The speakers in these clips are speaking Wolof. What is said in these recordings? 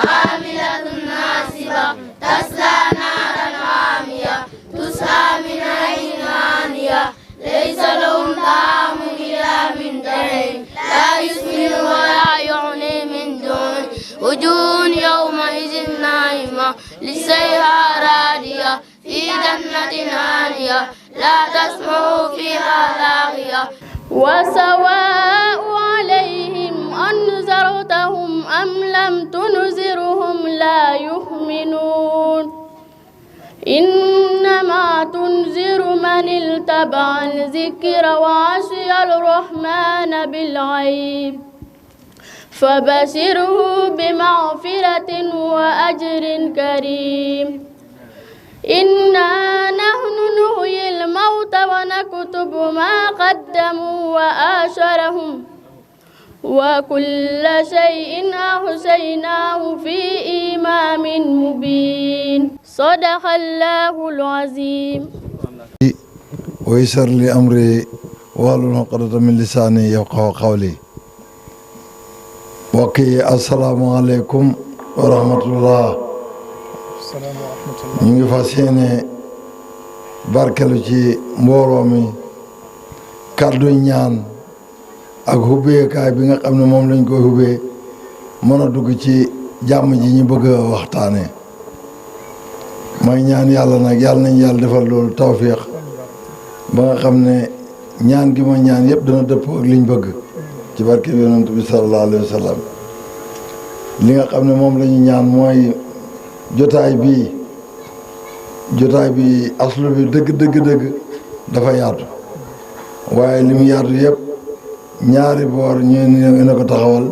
عاملة ناصبة تصلى نارا حامية تسقى من عين آنية ليس لهم طعام إلا من ضريع لا يسمن ولا يغني من جوع وجوه يومئذ ناعمة لسعيها راضية في جنة عالية لا تسمع فيها لاغية وسواء عليهم أنذرتهم أم لم تنذرهم لا يؤمنون إنما تنذر من اتبع الذكر وعصي الرحمن بالغيب فبشره بمغفرة وأجر كريم إنا نحن نحيي الموتى ونكتب ما قدموا وآثارهم وكل شيء أحصيناه في إمام مبين صدق الله العظيم ويسر لي أمري واحلل عقدة من لساني يفقهوا قولي وكي السلام عليكم ورحمة الله ñu ngi fas yéene barkelu ci mbooloo mi kàddu ñaan ak hubbeekaay bi nga xam ne moom lañ koy hubbee mën a dugg ci jàmm ji ñu bëgg a waxtaane may ñaan yàlla nag yàlla nañ yàlla defal loolu tawfiq ba nga xam ne ñaan gi ma ñaan yëpp dana dëppoo ak liñ bëgg ci barke yonent bi sallallahu alayhi wa sallam li nga xam ne moom la ñu ñaan mooy jotaay bi aslu bi dëgg dafa yaatu waaye li mu yaatu yëpp ñaari boor ñu ne ko taxawal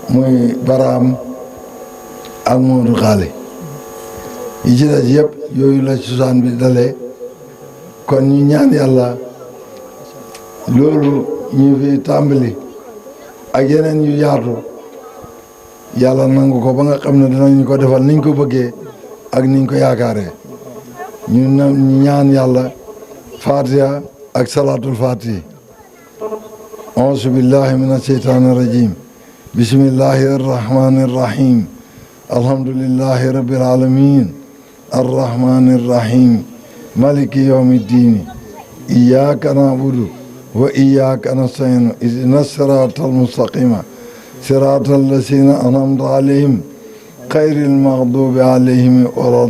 muy baraam ak Modou Xaali yi ci des yëpp yooyu la cosaan bi dalee kon ñu ñaan yàlla loolu ñu fi tàmbali ak yeneen yu yaatu yàlla nangu ko ba nga xam ne dinañ ko defal niñ ko bëggee ak niñ ko yaakaaree ñu ñaan yàlla fatiha ak salaatul fatihi auzu billahi min asheytaani rajim bismillahi arrahmani arrahim alhamdulillahi rabbil alamin arrahmani arrahim maliki yawmi ddini iyyaka na'budu wa iyyaka nasta'in ihdina siratal mustaqima siratal lazina an'amta alayhim xayril maxduubi alayhim wala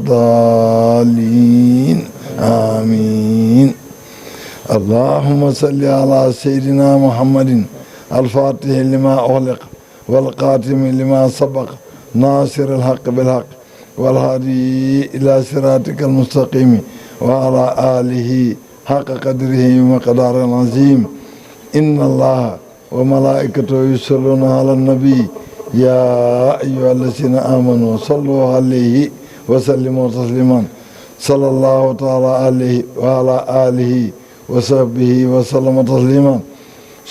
daalliin amiin allahumma salli ala sayyidina muhammadin alfaatihi lima uxliq walxaatimi lima sabaq naasir alxaq bilxaq walhaadi ila siraatika almustaqimi wa ala alihi xaqa qadrihi wa miqdaarihi al-aziim inna allaha wa malaa'ikatahu yusalluuna ala nabi yaa ayyuha allazina amanu sallu alayhi wa sallimu tasliman sallallahu taala alayhi wa ala alihi wa sahbihi wa sallama tasliman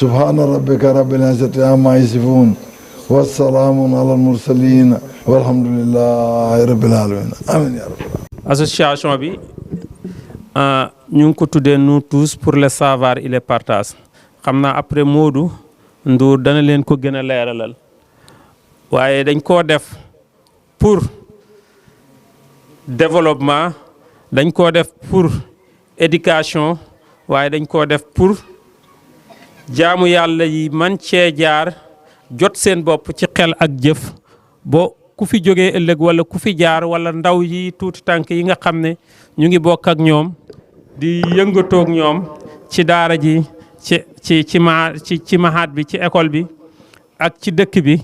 subhana rabbika rabbil izzati amma yasifun wa salaamun ala al-mursalin walhamdulillahi rabbil alamin amin ya rabbal association bi ñu ngi ko tuddee nous tous pour le savoir et le partage xam naa après Modou Ndour dana leen ko gën a leeralal waaye dañ koo def pour développement dañ koo def pour éducation waaye dañ koo def pour jaamu yàlla yi man cee jaar jot seen bopp ci xel ak jëf bo ku fi jógee ëllëg wala ku fi jaar wala ndaw yi tuuti tànk yi nga xam ne ñu ngi bokk ak ñoom di yëngatoog ñoom ci daara ji ci mahaat bi ci école bi ak ci dëkk bi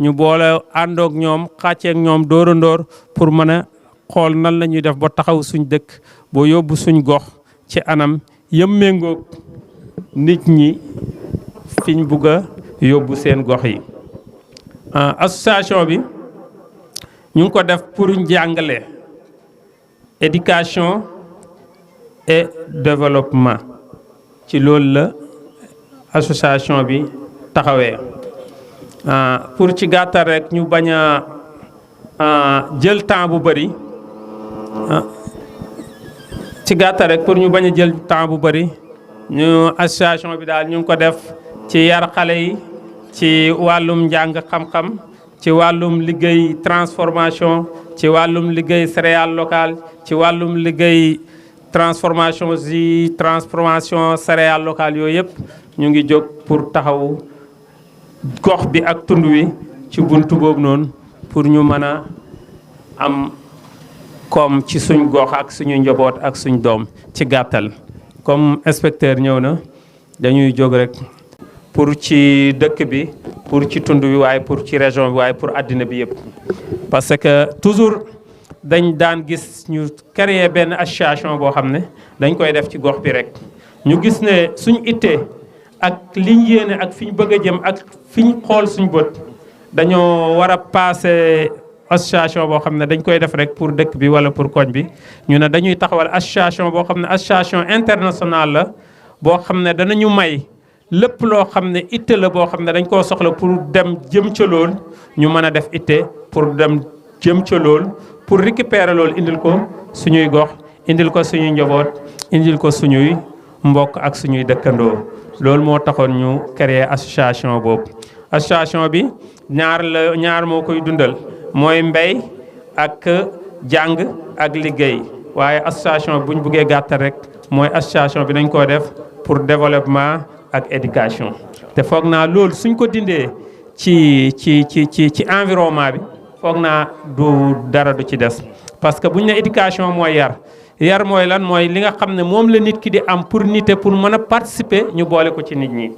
ñu boole àndoog ñoom xàcceeg ñoom dóorandoor pour mën a xool nan la ñuy def ba taxaw suñ dëkk boo yóbbu suñ gox ci anam yëm méngoog nit ñi fiñ bugg a yóbbu seen gox yi. association bi ñu ngi ko def pour njàngale éducation et développement ci loolu la association bi taxawee. pour ci gàttal rek ñu bañ a jël temps bu bëri ci gàttal rek pour ñu bañ a jël temps bu bëri ñu association bi daal ñu ngi ko def ci yar xale yi ci wàllum njàng xam-xam ci wàllum liggéey transformation ci wàllum liggéey céréale locale ci wàllum liggéey transformation céréale locale yooyu yëpp ñu ngi jóg pour taxaw gox bi ak tund wi ci buntu boobu noonu pour ñu mën a am comme ci suñ gox ak suñu njaboot ak suñ doom ci gàttal. comme inspecteur ñëw na dañuy jóg rek pour ci dëkk bi pour ci tund bi waaye pour ci région bi waaye pour àddina bi yëpp. parce que toujours dañ daan gis ñu créer benn association boo xam ne dañ koy def ci gox bi rek ñu gis ne suñ ittee ak liñ yéene ak fi ñu bëgg a jëm ak fi ñu xool suñ bët dañoo war a passé association boo xam ne dañ koy def rek pour dëkk bi wala pour koñ bi ñu ne dañuy taxawal association boo xam ne association internationale la boo xam ne danañu may lépp loo xam ne itte la boo xam ne dañ koo soxla pour dem jëm ca lool ñu mën a def itte pour dem jëm ca lool pour récupérer loolu indil ko suñuy gox indil ko suñuy njaboot indil ko suñuy mbokk ak suñuy dëkkandoo loolu moo taxoon ñu créer association boobu. association bi ñaar moo koy dundal mooy mbéy ak jàng ak liggéey waaye association bu ñu buggee gàttal rek mooy association bi dañ koo def pour développement ak éducation. te foog naa loolu suñ ko dindee ci environnement bi foog naa du dara du ci des parce que buñ ne éducation mooy yar mooy lan mooy li nga xam ne moom la nit ki di am pour nite pour mën a participer ñu boole ko ci nit ñi.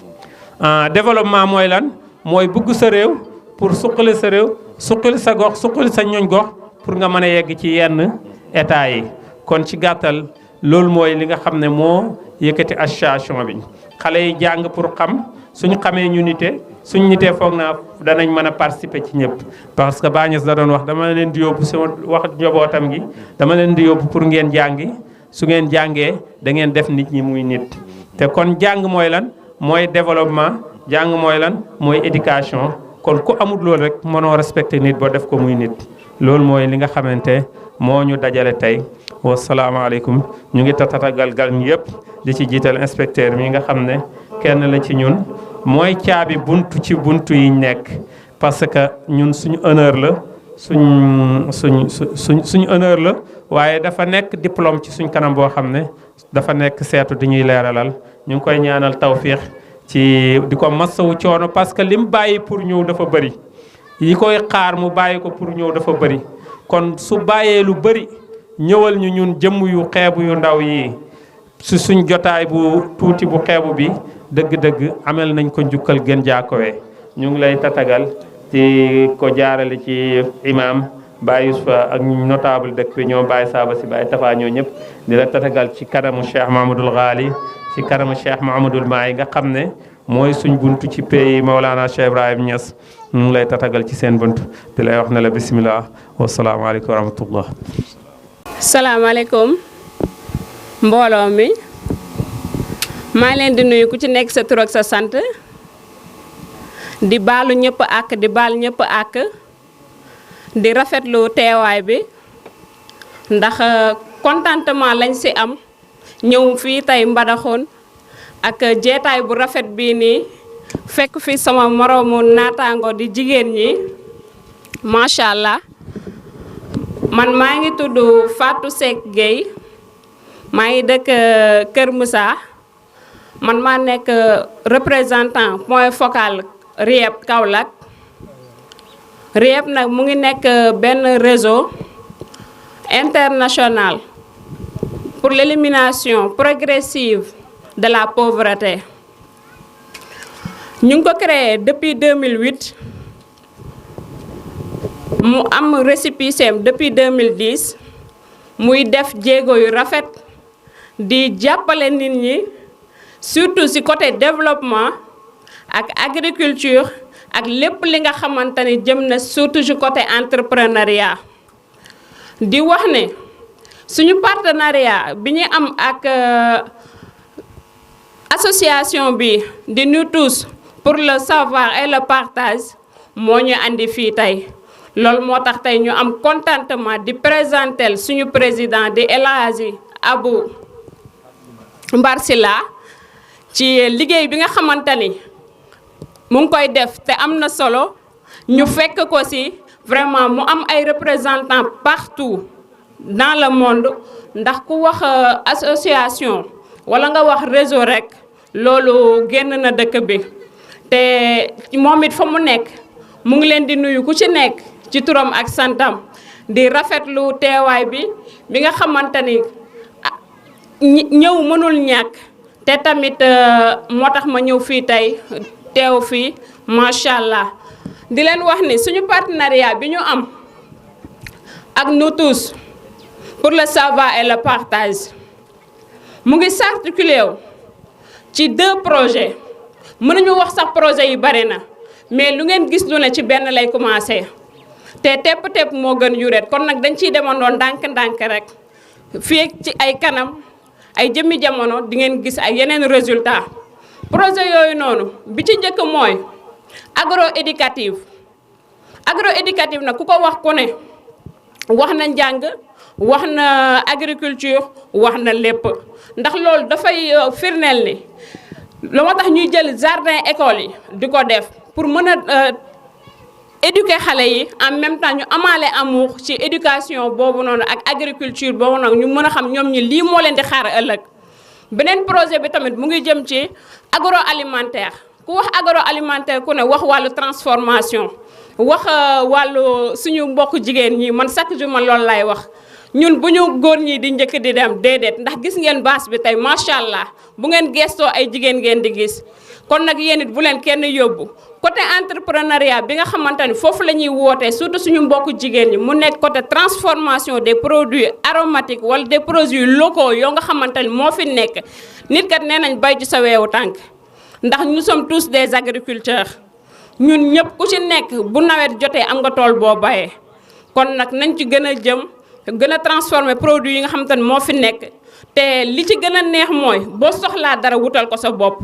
développement mooy lan mooy bugg sa réew pour suqali sa réew suqali sa gox suqali sa ñoñ gox pour nga mën a yegg ci yenn état yi. kon ci gàttal loolu mooy li nga xam ne moo yëkkati association bi xale yi jàng pour xam suñu xamee ñu nite suñu nitee foog naa danañ mën a participer ci ñëpp. parce que Bañes da doon wax dama leen di yóbbu sama wax njabootam gi dama leen di yóbbu pour ngeen jàngi su ngeen jàngee da ngeen def nit ñi muy nit. te kon jàng mooy lan mooy développement jàng mooy lan mooy éducation kon ku amul loolu rek mënoo respecté nit boo def ko muy nit. loolu mooy li nga xamante moo ñu dajale tey wasalaamaaleykum ñu ngi tatagal gal ñu yëpp di ci jiital inspecteur mi nga xam ne kenn la ci ñun mooy caabi buntu ci buntu yi nekk parce que ñun suñu honneur la suñu honneur la waaye dafa nekk diplôme ci suñ kanam boo xam ne dafa nekk seetu di ñuy leeralal ñu ngi koy ñaanal tawfiix ci di ko masawu coono parce que lim bàyyi pour ñëw dafa bëri yi koy xaar mu bàyyi ko pour ñëw dafa bëri kon su bàyyee lu bëri ñëwal ñu ñun jëmm yu xeebu yu ndaw yi su suñ jotaay bu tuuti bu xeebu bi dëgg-dëgg amel nañ ko njukkal gën jaakowee ñu ngi lay tatagal ci ko jaarale ci imam Baye Youssoufa ak notable dëkk bi ñoo Baye Saba si Baye Tafa ñoo ñëpp di la tatagal ci kanamu Cheikh Mahamadul Ghali ci kanamu Cheikh Mahamadul Maay nga xam ne mooy suñ buntu ci pays Maolana Cheikh Ibrahim Niass ñu ngi lay tatagal ci seen buntu di lay wax ne la bisimilah wasalaamaaleykum wa rahmatullah. salaamaaleykum mbooloo mi maa ngi leen di nuyu ku ci nekk sa tur ak sa sant di baalu ñëpp ak di baal ñëpp ak di rafetlu teewaay bi ndax contentement lañ ci am ñëw fii tey Mbadakhoune ak jeetaay bu rafet bii nii fekk fi sama moroomu naataango di jigéen ñi macha allah. man maa ngi tudd Fatou Seck Gueye maa ngi dëkk Kër Moussa man maa nekk représentant point focal RIEP Kaolack RIEP nag mu ngi nekk benn réseau international pour l'élimination progressive de la pauvreté ñu ngi ko créé depuis 2008 mu am récépissé depuis 2010 muy def jéego yu rafet di jàppale nit ñi surtout ci côté développement ak agriculture ak lépp li nga xamante ni jëm na surtout ci côté entrepreneuriat di wax ne suñu partenariat bi ñu am ak association bi di Nous tous pour le savoir et le partage moo ñu andi fii tey loolu moo tax tey ñu am contentement di présenter suñu président di El Hadji Abou Mbar Sylla ci liggéey bi nga xamante ni mu ngi koy def te am na solo ñu fekk ko ci vraiment mu am ay représentants partout dans le monde ndax ku wax association wala nga wax réseau rek loolu génn na dëkk bi te moom it fa mu nekk mu ngi leen di nuyu ku ci nekk ci turam ak santam di rafetlu teewaay bi nga xamante ni ñëw mënul ñàkk te tamit moo tax ma ñëw fii tey teew fii macha allah di leen wax ni suñu partenariat bi ñu am ak nous tous pour le savoir et le partage mu ngi s'articuler wu ci 2 projets mënuñu wax sax projet yi bari na mais lu ngeen gis lu ne ci benn lay commencé te tepp moo gën yuret kon nag dañ ciy demandoo ndànk-ndànk rek fii ci ay kanam ay jëmmi jamono di ngeen gis ay yeneen résultat projet yooyu noonu bi ci njëkk mooy agroéducative nag ku ko wax ku ne wax na njàng wax na agriculture wax na lépp ndax loolu dafay firndeel ni lu ma tax ñuy jël jardin école yi di ko def pour mën a éduquer xale yi en même temps ñu amaale amour ci éducation boobu noonu ak agriculture boobu noonu ñu mën a xam ñoom ñi lii moo leen di xaar ëllëg beneen projet bi tamit mu ngi jëm ci agroalimentaire ku wax agroalimentaire ku ne wax wàllu transformation wax wàllu suñu mbokk jigéen ñi man chaque jour man loolu lay wax ñun bu ñu góor ñi di njëkk di dem déedéet ndax gis ngeen base bi tey macha allah bu ngeen gestoo ay jigéen ngeen di gis kon nag yéen it bu leen kenn yóbbu côté entrepreneuriat bi nga xamante ni foofu la ñuy wootee surtout suñu mbokk jigéen ñi mu nekk côté transformation des produits aromatiques wala des produits locaux yoo nga xamante ni moo fi nekk nit kat nee nañ bay ci sa weewu tànk ndax nous sommes tous des agriculteurs ñun ñëpp ku ci nekk bu nawet jotee am nga tool boo bayee kon nag nañ ci gën a jëm gën a transformer produit yi nga xamante ni moo fi nekk te li ci gën a neex mooy boo soxlaa dara wutal ko sa bopp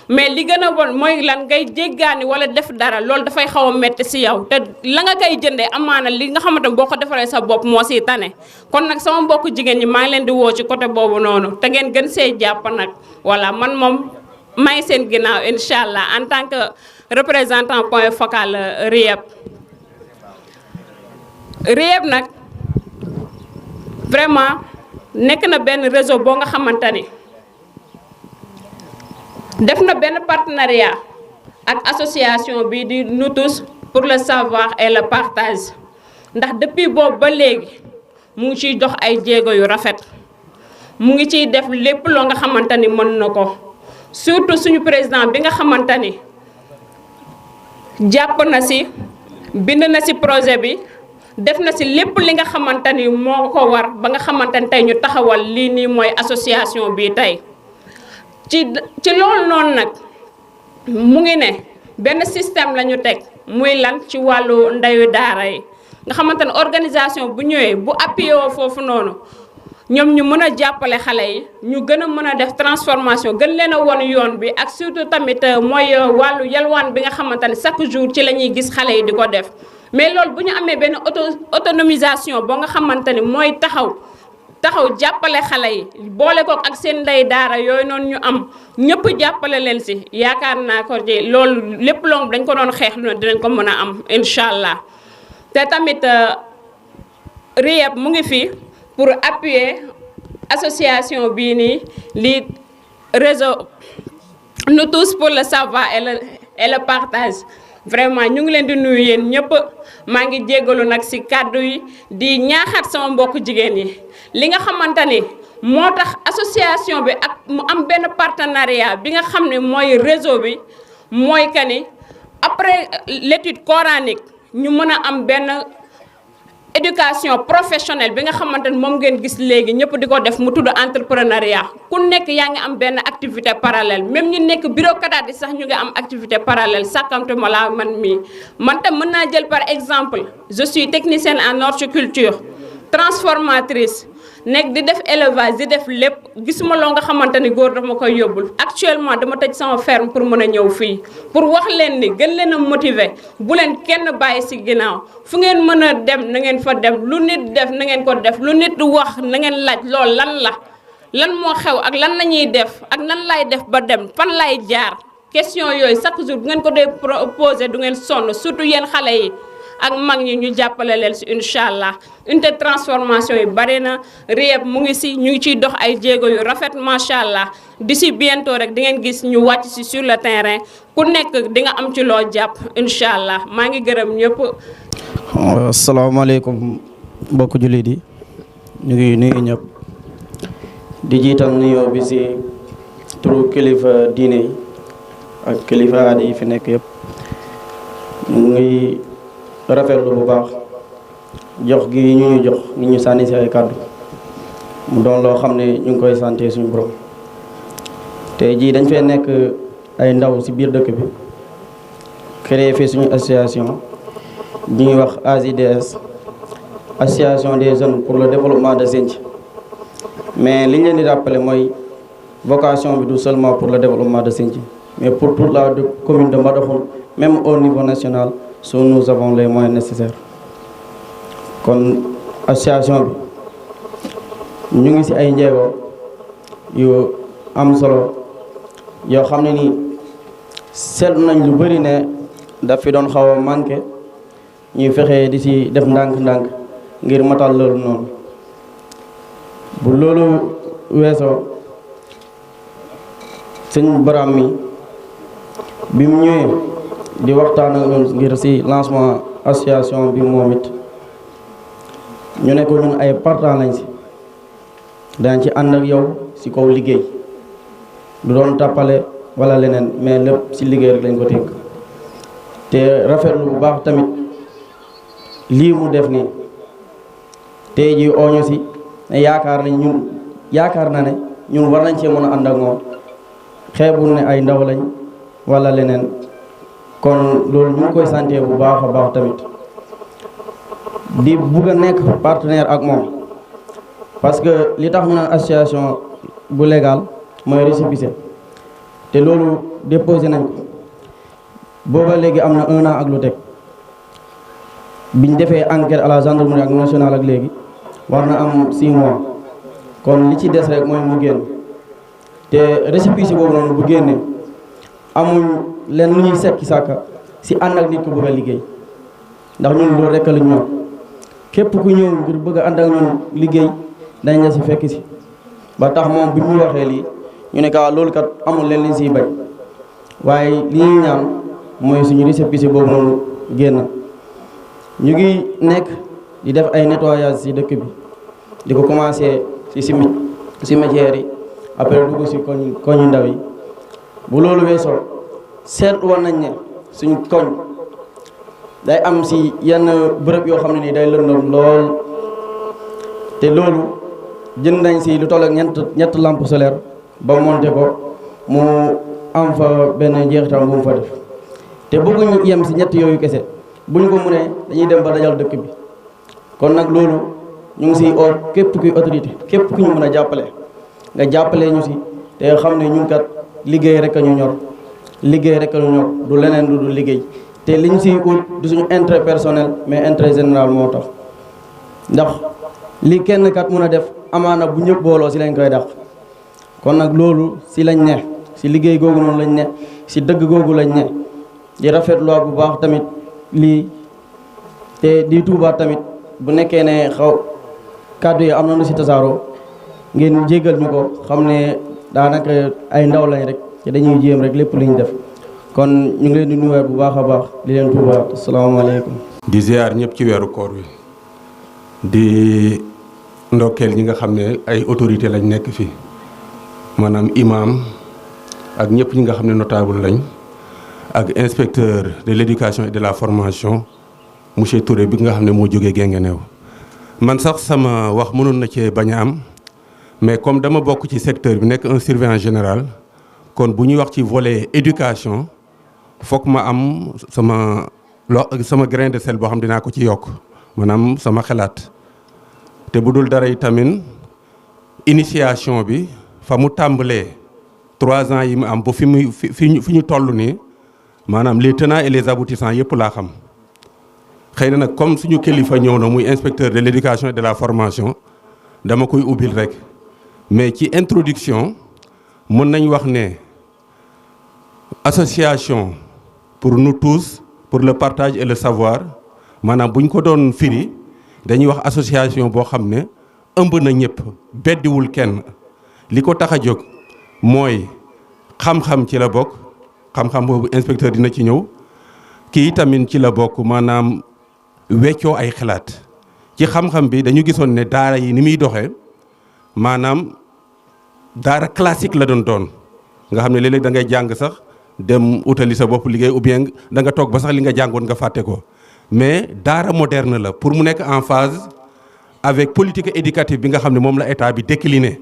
mais li gën a bon mooy lan ngay jéggaani wala def dara loolu dafay xaw a metti ci yow te la nga koy jëndee amaana li nga xamante ni boo ko defaree sa bopp moo siy tane kon nag sama mbokku jigéen ñi maa ngi leen di woo ci côté boobu noonu te ngeen gën see jàpp nag voilà man moom may seen ginnaaw incha allah en tant que représentant point focal RIEP nag vraiment nekk na benn réseau boo nga xamante ni def na benn partenariat ak association bi di nous tous pour le savoir et le partage ndax depuis boobu ba léegi mu ngi ciy dox ay jéego yu rafet mu ngi ciy def lépp loo nga xamante ni mën na ko surtout suñu président bi nga xamante ni jàpp na ci bind na ci projet bi def na ci lépp li nga xamante ni moo ko war ba nga xamante ni tey ñu taxawal lii nii mooy association bi tey ci loolu noonu nag mu ngi ne benn système la ñu teg muy lan ci wàllu ndeyu daara yi nga xamante ne organisation bu ñëwee bu appuyé woo foofu noonu ñoom ñu mën a jàppale xale yi ñu gën a mën a def transformation gën leen a won yoon bi ak surtout tamit mooy wàllu yalwaan bi nga xamante ne chaque jour ci la ñuy gis xale yi di ko def mais loolu bu ñu amee benn autonomisation boo nga xamante ni mooy taxaw jàppale xale yi boole ko ak seen ndey daara yooyu noonu ñu am ñëpp jàppale leen ci yaakaar naa ko ci loolu lépp loo dañ ko doon xeex lu ne dinañ ko mën a am incha allah te tamit RIEP mu ngi fi pour appuyer association bii nii lii réseau nous tous pour le savoir et le partage vraiment ñu ngi leen di nuyu yéen ñëpp maa ngi jéggalu nag ci kàddu yi di ñaaxaat sama mbokk jigéen yi li nga xamante ni moo tax association bi ak mu am benn partenariat bi nga xam ne mooy réseau bi mooy que ni après l'étude coranique ñu mën a am benn éducation professionnelle bi nga xamante ni moom ngeen gis léegi ñëpp di ko def mu tudd entrepreneuriat ku nekk yaa ngi am benn activité parallèle même ñu nekk bureaucrate yi sax ñu ngi am activité parallèle sàkkamtuma laa man mii man tam mën naa jël par exemple je suis technicienne en horticulture transformatrice nekk di def élevage di def lépp gisuma loo nga xamante ni góor dafa ma koy yóbbul actuellement dama tëj sama ferme pour mën a ñëw fii pour wax leen ni gën leen a motiver bu leen kenn bàyyi ci ginnaaw fu ngeen mën a dem na ngeen fa dem lu nit def na ngeen ko def lu nit wax na ngeen laaj lool lan la lan moo xew ak lan la ñuy def ak nan lay def ba dem fan lay jaar question yooyu chaque jour bu ngeen ko dee posé du ngeen sonn surtout yéen xale yi ak mag ñi ñu jàppale leen si incha allah unité de transformation yi bari na RIEP mu ngi si ñu ngi ciy dox ay jéego yu rafet macha allah d'ici bientôt rek di ngeen gis ñu wàcc si sur le terrain ku nekk di nga am ci loo jàpp incha allah maa ngi gërëm ñëpp. asalaamaaleykum mbokk jullit yi ñu ngi nuyu ñëpp di jiital nuyoo bi si turu kilifa diine yi ak kilifa aada yi fi nekk yëpp ñu ngi rafetlu bu baax jox gi ñu jox ni ñu sànni si ay kàddu mu doon loo xam ne ñu ngi koy santé suñu borom te jii dañ fee nekk ay ndaw si biir dëkk bi créé fi suñu association bi ñuy wax AJDS association des jeunes pour le développement de Sinthiou mais li ñu leen di rappeler mooy vocation bi du seulement pour le développement de Sinthiou mais pour toute la commune de Mbadakhoune même au niveau national si nous avons les moyens nécessaires kon association bi ñu ngi ci ay njeego yu am solo yoo xam ne ni seetlu nañ lu bëri ne daf fi doon xaw a manqué ñuy fexe di ci def ndànk-ndànk ngir matal loolu noonu bu loolu weesoo sëñ Baram mi bi mu ñëwee di waxtaan ak ñun ngir ci lancement association bi moom it ñu ne ko ñun ay partenaires lañ ci dañ ci ànd ak yow ci kaw liggéey du doon tàppale wala leneen mais lépp ci liggéey rek lañ ko tënk te rafetlu bu baax tamit lii mu def nii tey jii ooñu ci ne yaakaar na ne ñun war nañ cee mën a ànd ak moom xeebul ne ay ndaw lañ wala leneen kon loolu ñu ngi koy santé bu baax a baax tamit di bugg a nekk partenaire ak moom parce que li tax ñu naan association bu légal mooy récépissé te loolu déposé nañ ko booba léegi am na 1 an ak lu teg biñ defee enquête à la gendarmerie ak nationale ak léegi war na am 6 mois kon li ci des rek mooy mu génn te récépissé boobu noonu bu génnee amuñ leen lu ñuy sekki sàkka si ànd ak nit ku bëgg a liggéey ndax ñun loolu rek la ñu ñor képp ku ñëw ngir bëgg a ànd ak ñun liggéey dañ la si fekk si ba tax moom bi ñu waxee lii ñu ne ka loolu kat amul leen liñ siy bañ waaye li ñuy ñaan mooy suñu récépissé boobu noonu génn ñu ngi nekk di def ay nettoyage si dëkk bi di ko commencé si cimetière yi après dugg si koñu ndaw yi bu loolu weesoo seetlu woon nañ ne suñ koñ day am si yenn bërëb yoo xam ne nii day lëndëm lool te loolu jënd nañ si lu toll ak ñett lampe solaire ba monté ko mu am fa benn jeexital bu mu fa def te bëgguñu yem si ñett yooyu kese buñ ko mënee dañuy dem ba dajal dëkk bi kon nag loolu ñu ngi si oo képp kuy autorité képp ku ñu mën a jàppale nga jàppale ñu si te xam ne ñun kat liggéey rek a ñu ñor liggéey rek a ñu ñor du leneen du liggéey te liñ siy ut du suñu intérêt personnel mais intérêt général moo tax ndax li kenn kat mun a def amaana bu ñëpp booloo si lañ koy dàq kon nag loolu si lañ ne si liggéey googu noonu lañ ne si dëgg googu lañ ne di rafetlu bu baax tamit lii te di tuubaat tamit bu nekkee ne kàddu yi am na lu si tasaaroo ngeen jéggal ñu ko xam ne daanaka ay ndaw lañ rek te dañuy jéem rek lépp lu ñu def kon ñu ngi leen di nuyuwaat bu baax a baax di leen tuubaat asalaamaaleykum. di ziar ñëpp ci weeru koor wi di ndokkeel ñi nga xam ne ay autorité lañ nekk fii maanaam imam ak ñëpp ñi nga xam ne notable lañ ak inspecteur de l'éducation et de la formation monsieur Touré bi nga xam ne moo jógee Guinguinéo man sax sama wax mënoon na cee bañ a am mais comme dama bokk ci secteur bi nekk un surveillant général kon bu ñuy wax ci volet éducation foog ma am sama grain de sel boo xam dinaa ko ci yokk maanaam sama xalaat te bu dul dara yi tamit initiation bi fa mu tàmbalee 3 ans yi mu am ba fi ñu toll nii maanaam les tenants et les aboutissants yëpp laa xam xëy na nag comme suñu kilifa ñëw na muy inspecteur de l'éducation et de la formation dama koy ubbil rek mais ci introduction mën nañ wax ne association pour nous tous pour le partage et le savoir maanaam bu ñu ko doon firi dañuy wax association boo xam ne ëmb na ñëpp beddiwul kenn li ko tax a jóg mooy xam-xam ci la bokk xam-xam boobu inspecteur dina ci ñëw kii tamit ci la bokk maanaam weccoo ay xalaat ci xam-xam bi dañu gisoon ne daara yi ni muy doxee maanaam daara classique la doon nga xam ne léeg-léeg da ngay jàng sax dem utali sa bopp liggéey ou bien da nga toog ba sax li nga jàngoon nga fàtte ko mais daara moderne la pour mu nekk en phase avec politique éducative bi nga xam ne moom la état bi décliné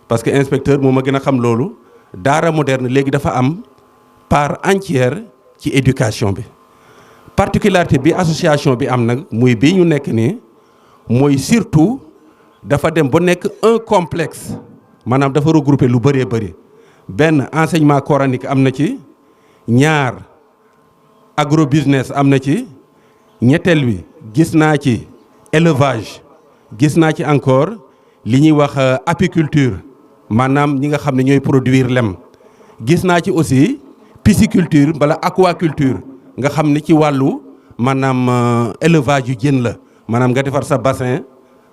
parce que inspecteur moom a gën a xam loolu daara moderne léegi dafa am part entière ci éducation bi particularité bi association bi am nag muy bii ñu nekk nii mooy surtout dafa dem ba nekk un complexe maanaam dafa regrouper lu bëree bëri benn enseignement coranique am na ci ñaar agrobusiness am na ci ñetteel bi gis naa ci élevage gis naa ci encore li ñuy wax apiculture maanaam ñi nga xam ne ñooy produire lem gis naa ci aussi pisciculture wala aquaculture nga xam ne ci wàllu maanaam élevage yu jën la maanaam nga defar sa bassin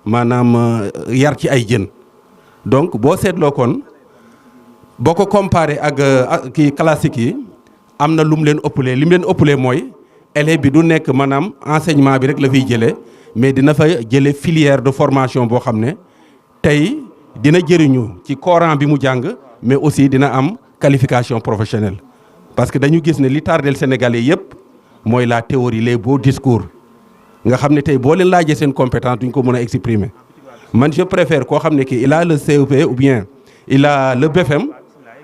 maanaam yar ci ay jën donc boo seetloo kon boo ko comparé ak kii classique yi am na lu mu leen ëppalee li mu leen ëppalee mooy élève bi du nekk maanaam enseignement bi rek la fiy jëlee mais dina fa jëlee filière de formation boo xam ne tey dina jëriñu ci Coran bi mu jàng mais aussi dina am qualification professionnelle parce que dañu gis ne li tardel Sénégalais yëpp mooy la théorie les beaux discours nga xam ne tey boo leen laajee seen compétence duñ ko mën a exprimer man je préfère koo xam ne kii il a le CEP ou bien il a le BFM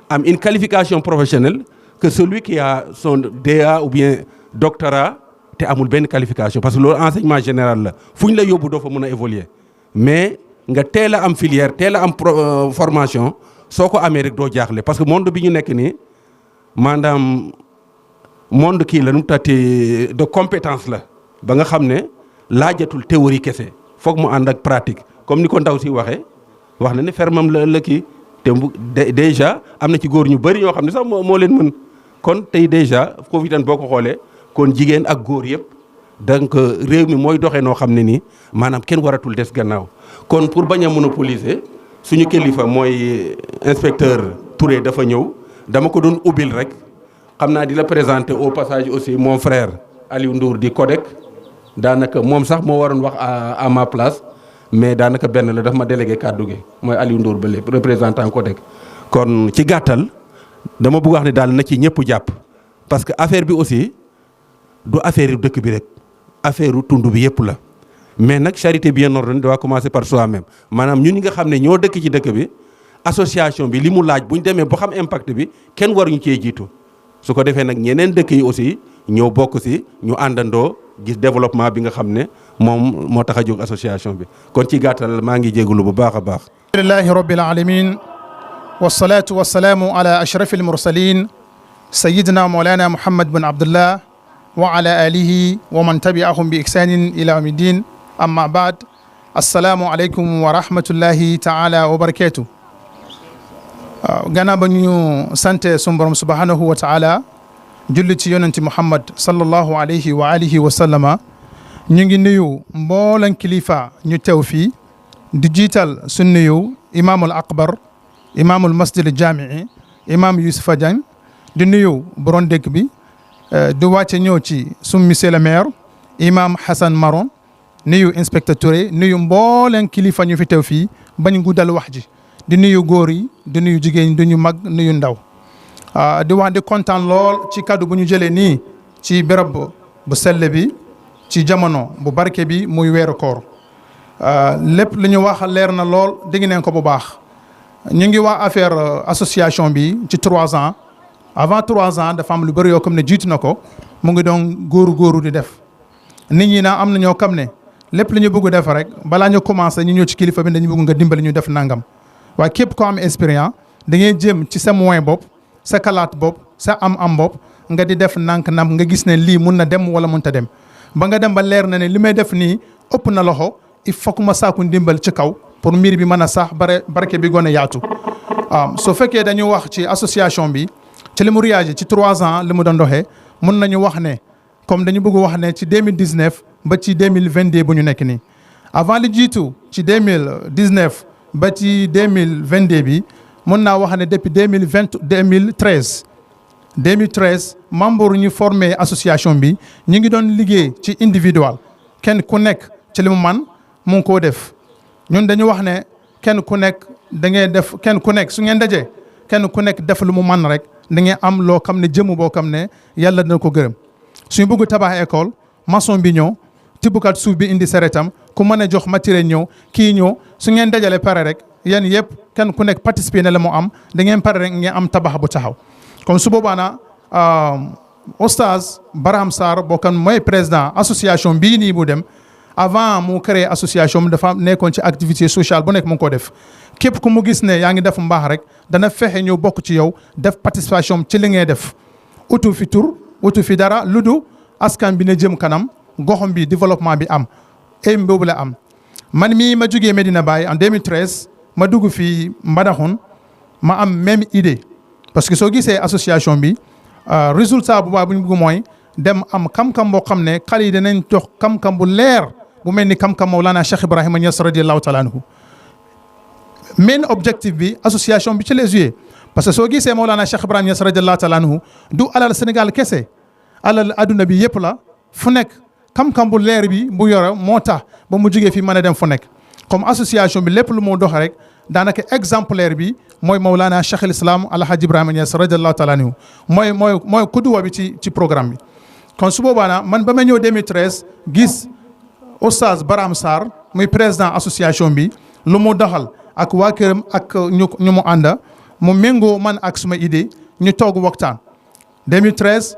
am une qualification professionnelle que celui qui a son DA ou bien doctorat te amul benn qualification parce que loolu enseignement général la fu ñu la yóbbu doo fa mën a évoluer mais nga teel a am filière teel a am formation soo ko amee rek doo jaaxle parce que monde bi ñu nekk nii maanaam monde kii la nu tati de compétence la ba nga xam ne laajatul théorie kese foog mu ànd ak pratique comme ni ko ndaw si waxee wax na ne fermam la kii te déjà am na ci góor ñu bëri ñoo xam ne sax moo leen mën kon tey déjà foofu itam boo ko xoolee kon jigéen ak góor yëpp donc réew mi mooy doxee noo xam ne nii maanaam kenn waratul des gannaaw kon pour bañ a monopoliser suñu kilifa mooy inspecteur Touré dafa ñëw dama ko doon ubbil rek xam naa di la présenter au passage aussi mon frère Aliou Ndour di CODEC daanaka moom sax moo waroon wax à ma place mais daanaka benn la daf ma délégué kàddu gi mooy Aliou Ndour ba lépp représentant CODEC kon ci gàttal dama bëgg wax ne daal na ci ñëpp jàpp parce que affaire bi aussi du affaire yu dëkk bi rek affaire yu tund bi yëpp la mais nag charité bien ordonnée doit commencer par soi-même maanaam ñun ñi nga xam ne ñoo dëkk ci dëkk bi association bi li mu laaj bu ñu demee ba xam impact bi kenn waruñu cee jiitu su ko defee nag ñeneen dëkk yi aussi ñoo bokk si ñu àndandoo gis développement bi nga xam ne moom moo tax a jóg association bi kon ci gàttal maa ngi jégalu bu baax a baax. alhamdulillahi rabbil alamin wassalatu wassalamu ala ashrafil mursalin sayyidina mawlana muhammad bin abdullah wa ala alihi wa man tabi'ahum bi ihsanin ila yawmiddin amma ba'd assalamu aleykum wa rahmatullahi taala wa barakatuh. gannaaw ba ñu sante sunu borom subhanahu wa taala julli ci yonenti muhammad sallallahu alayhi wa alihi wa sallama ñu ngi nuyu mboolan kilifa ñu teew fii di jiital suñu nuyu imaamul akbar imaamul masjid jamii imaam Youssoufa Diagne di nuyu borom dëkk bi di wàcce ñëw ci suñu monsieur le maire imaam Hassan Maron nuyu inspecteur Touré nuyu mbooleen kilifa ñu fi teew fii bañ guddal wax ji di nuyu góor yi di nuyu jigéen ñi di nuyu mag nuyu ndaw di wax di kontaan lool ci kaddu bu ñu jëlee nii ci béréb bu sell bi ci jamono bu barke bi muy weeru koor lépp lu ñu wax leer na lool dégg nañ ko bu baax ñu ngi wax affaire association bi ci 3 ans avant 3 ans dafa am lu bëri yoo xam ne jiitu na ko mu ngi doon góoru di def nit ñi naa am na ñoo xam ne lépp lu ñu bëgg def rek balaa ñu commencé ñu ñëw ci kilifa bi dañu bëgg nga dimbali ñu def nangam waaye képp ko am expérience da ngay jëm ci sa moyen bopp sa kalaat bopp sa am bopp nga di def nànk-nànk nga gis ne lii mun na dem wala mun ta dem ba nga dem ba leer na ne li may def nii ëpp na loxo il faut que ma saaku ndimbal ci kaw pour mbir bi mën a sax barke bi gën a yaatu. su fekkee dañu wax ci association bi ci li mu réagi ci 3 ans li mu doon doxee mun nañu wax ne comme dañu bëgg wax ne ci 2019 ba ci 2022 bu ñu nekk nii avant li jiitu ci 2019 ba ci 2022 bi mun naa wax ne depuis 2013 membre ñu formé association bi ñu ngi doon liggéey ci individuel kenn ku nekk ci li mu man mu ngi koo def ñun dañu wax ne kenn ku nekk da ngay def kenn ku nekk su ngeen dajee kenn ku nekk def lu mu man rek da ngay am loo xam ne jëmm boo xam ne yàlla dina ko gërëm suñu bëgg tabax école maçon bi ñëw tibbukat suuf bi indi seretam ku mën a jox matériel ñëw kii ñëw su ngeen dajale pare rek yéen yëpp kenn ku nekk participer ne la mu am da ngeen pare rek ngeen am tabax bu taxaw comme su boobaa na Oustaz Barham Sarr bokkan mooy président association bii nii bu dem avant mu créer association bi dafa nekkoon ci activité sociale bu nekk mu ngi ko def képp ku mu gis ne yaa ngi def mbaax rek dana fexe ñëw bokk ci yow def participation ci li ngay def utu fi tur utu fi dara lu du askan bi ne jëm kanam goxam bi développement bi am et boobu la am man mii ma jógee Medina Baye en 2013 ma dugg fii Mbadakhoune ma am même idée parce que soo gisee association bi résultat bu baax bu ñu bëgg mooy dem am kam-kam boo xam ne xale yi danañ jox kam-kam bu leer bu mel ni kam-kam Mawlana Cheikh Ibrahima Niass radiyallahu taala anhu main objectif bi association bi ci les yeux parce que soo gisee Mawlana Cheikh Ibrahima Niass radiyallahu taala anhu du alal Sénégal kese alal adduna bi yëpp la fu nekk kam-kam bu leer bi bu yore moo tax ba mu jógee fii mën a dem fu nekk comme association bi lépp lu mu doxe rek daanaka exemplaire bi mooy Mawlana Cheikh al Islam Alhaji Ibrahima Niass radiyallahu taala anhu mooy kuduwa bi ci programme bi kon su boobaa na man ba ma ñëw 2013 gis Oustaz Barham Sarr muy président association bi lu mu doxal ak waa këram ak ñu mu ànda mu méngoo man ak suma idée ñu toog waxtaan 2013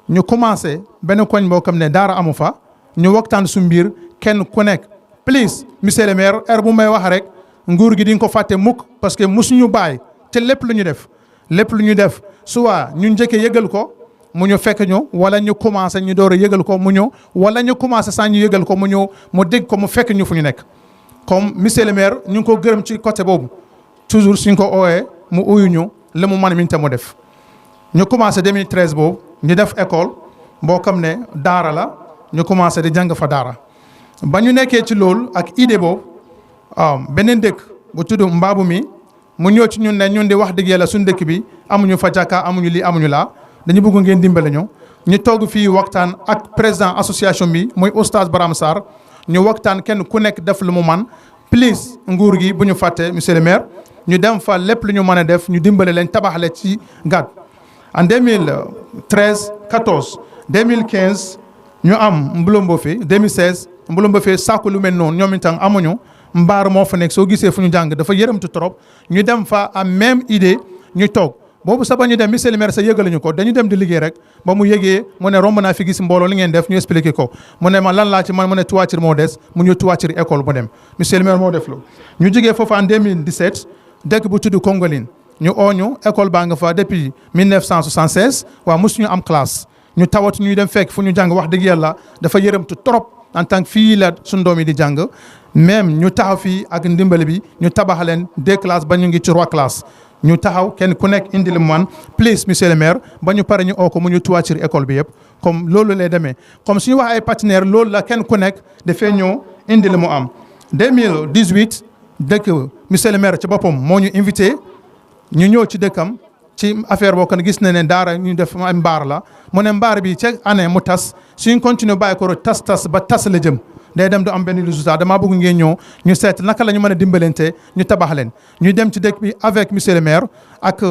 ñu commencé benn koñ boo xam ne daara amu fa ñu waxtaan su mbir kenn ku nekk please monsieur le maire heure bu may wax rek nguur gi di nga ko fàtte mukk parce que musuñu bàyyi te lépp lu ñu def soit ñu njëkkee yëgal ko mu ñu fekk ñu wala ñu commencé ñu door a yëgal ko mu ñëw wala ñu commencé sans ñu yëgal ko mu ñëw mu dégg ko mu fekk ñu fu ñu nekk comme monsieur le maire ñu ngi ko gërëm ci côté boobu toujours suñ ko ooyee mu uyu ñu la mu mën mi te mu def ñu commencé 2013 boobu ñu def école boo xam ne daara la ñu commencé di jàng fa daara ba ñu nekkee ci loolu ak idée boobu beneen dëkk bu tudd Mbaabu mi mu ñëw ci ñun ne ñun di wax dëgg yàlla suñu dëkk bi amuñu fa jàkka amuñu lii amuñu laa dañu bëgg ngeen dimbale ñu toog fii waxtaan ak président association bi muy Oustaz Barham Sarr ñu waxtaan kenn ku nekk def lu mu man please nguur gi bu ñu fàtte monsieur le maire ñu dem fa lépp lu ñu mën a def ñu dimbale leen tabaxale ci gàtt en 2013 14 2015 ñu am Mbulombo fi 2016 Mbulombo fi sàkku lu mel noonu ñoom itam amuñu mbaar moo fa nekk soo gisee fu ñu jàng dafa yërëmtu trop ñu dem fa am même idée ñu toog boobu sax ba ñu dem monsieur le maire sa yëgaluñu ko dañu dem di liggéey rek ba mu yëgee mu ne romb naa fi gis mbooloo li ngeen def ñu expliqué ko mu ne ma lan laa ci man mu ne toiture moo des mu ñu toiture école bu dem monsieur le maire moo def loolu ñu jógee foofu en 2017 dëkk bu tudd Kongoline ñu ooñu école baa nga fa depuis 1976 waaw mosuñu am classe ñu tawat ñuy dem fekk fu ñu jàng wax dëgg yàlla dafa yërëmtu trop en tant que fii la suñu doom yi di jàng même ñu taxaw fii ak ndimbali bi ñu tabax leen 2 classes ba ñu ngi ci 3 classes ñu taxaw kenn ku nekk indi li mu man please monsieur le maire ba ñu pare ñu oo ko mu ñu toiture école bi yëpp comme loolu lay demee comme suñu wax ay partenaires loolu la kenn ku nekk dafay ñëw indi li mu am 2018 dëkk monsieur le maire ci boppam moo ñu invité ñu ñëw ci dëkkam ci affaire boo kan gis na ne daara ñu def ay mbaar la mu ne mbaar bi ca année mu tas suñ continuer bàyyi ko tas ba tas la jëm day dem du am benn résultat damaa bëgg ngeen ñëw ñu seet naka la ñu mën a dimbalante ñu tabax leen ñu dem ci dëkk bi avec monsieur le maire ak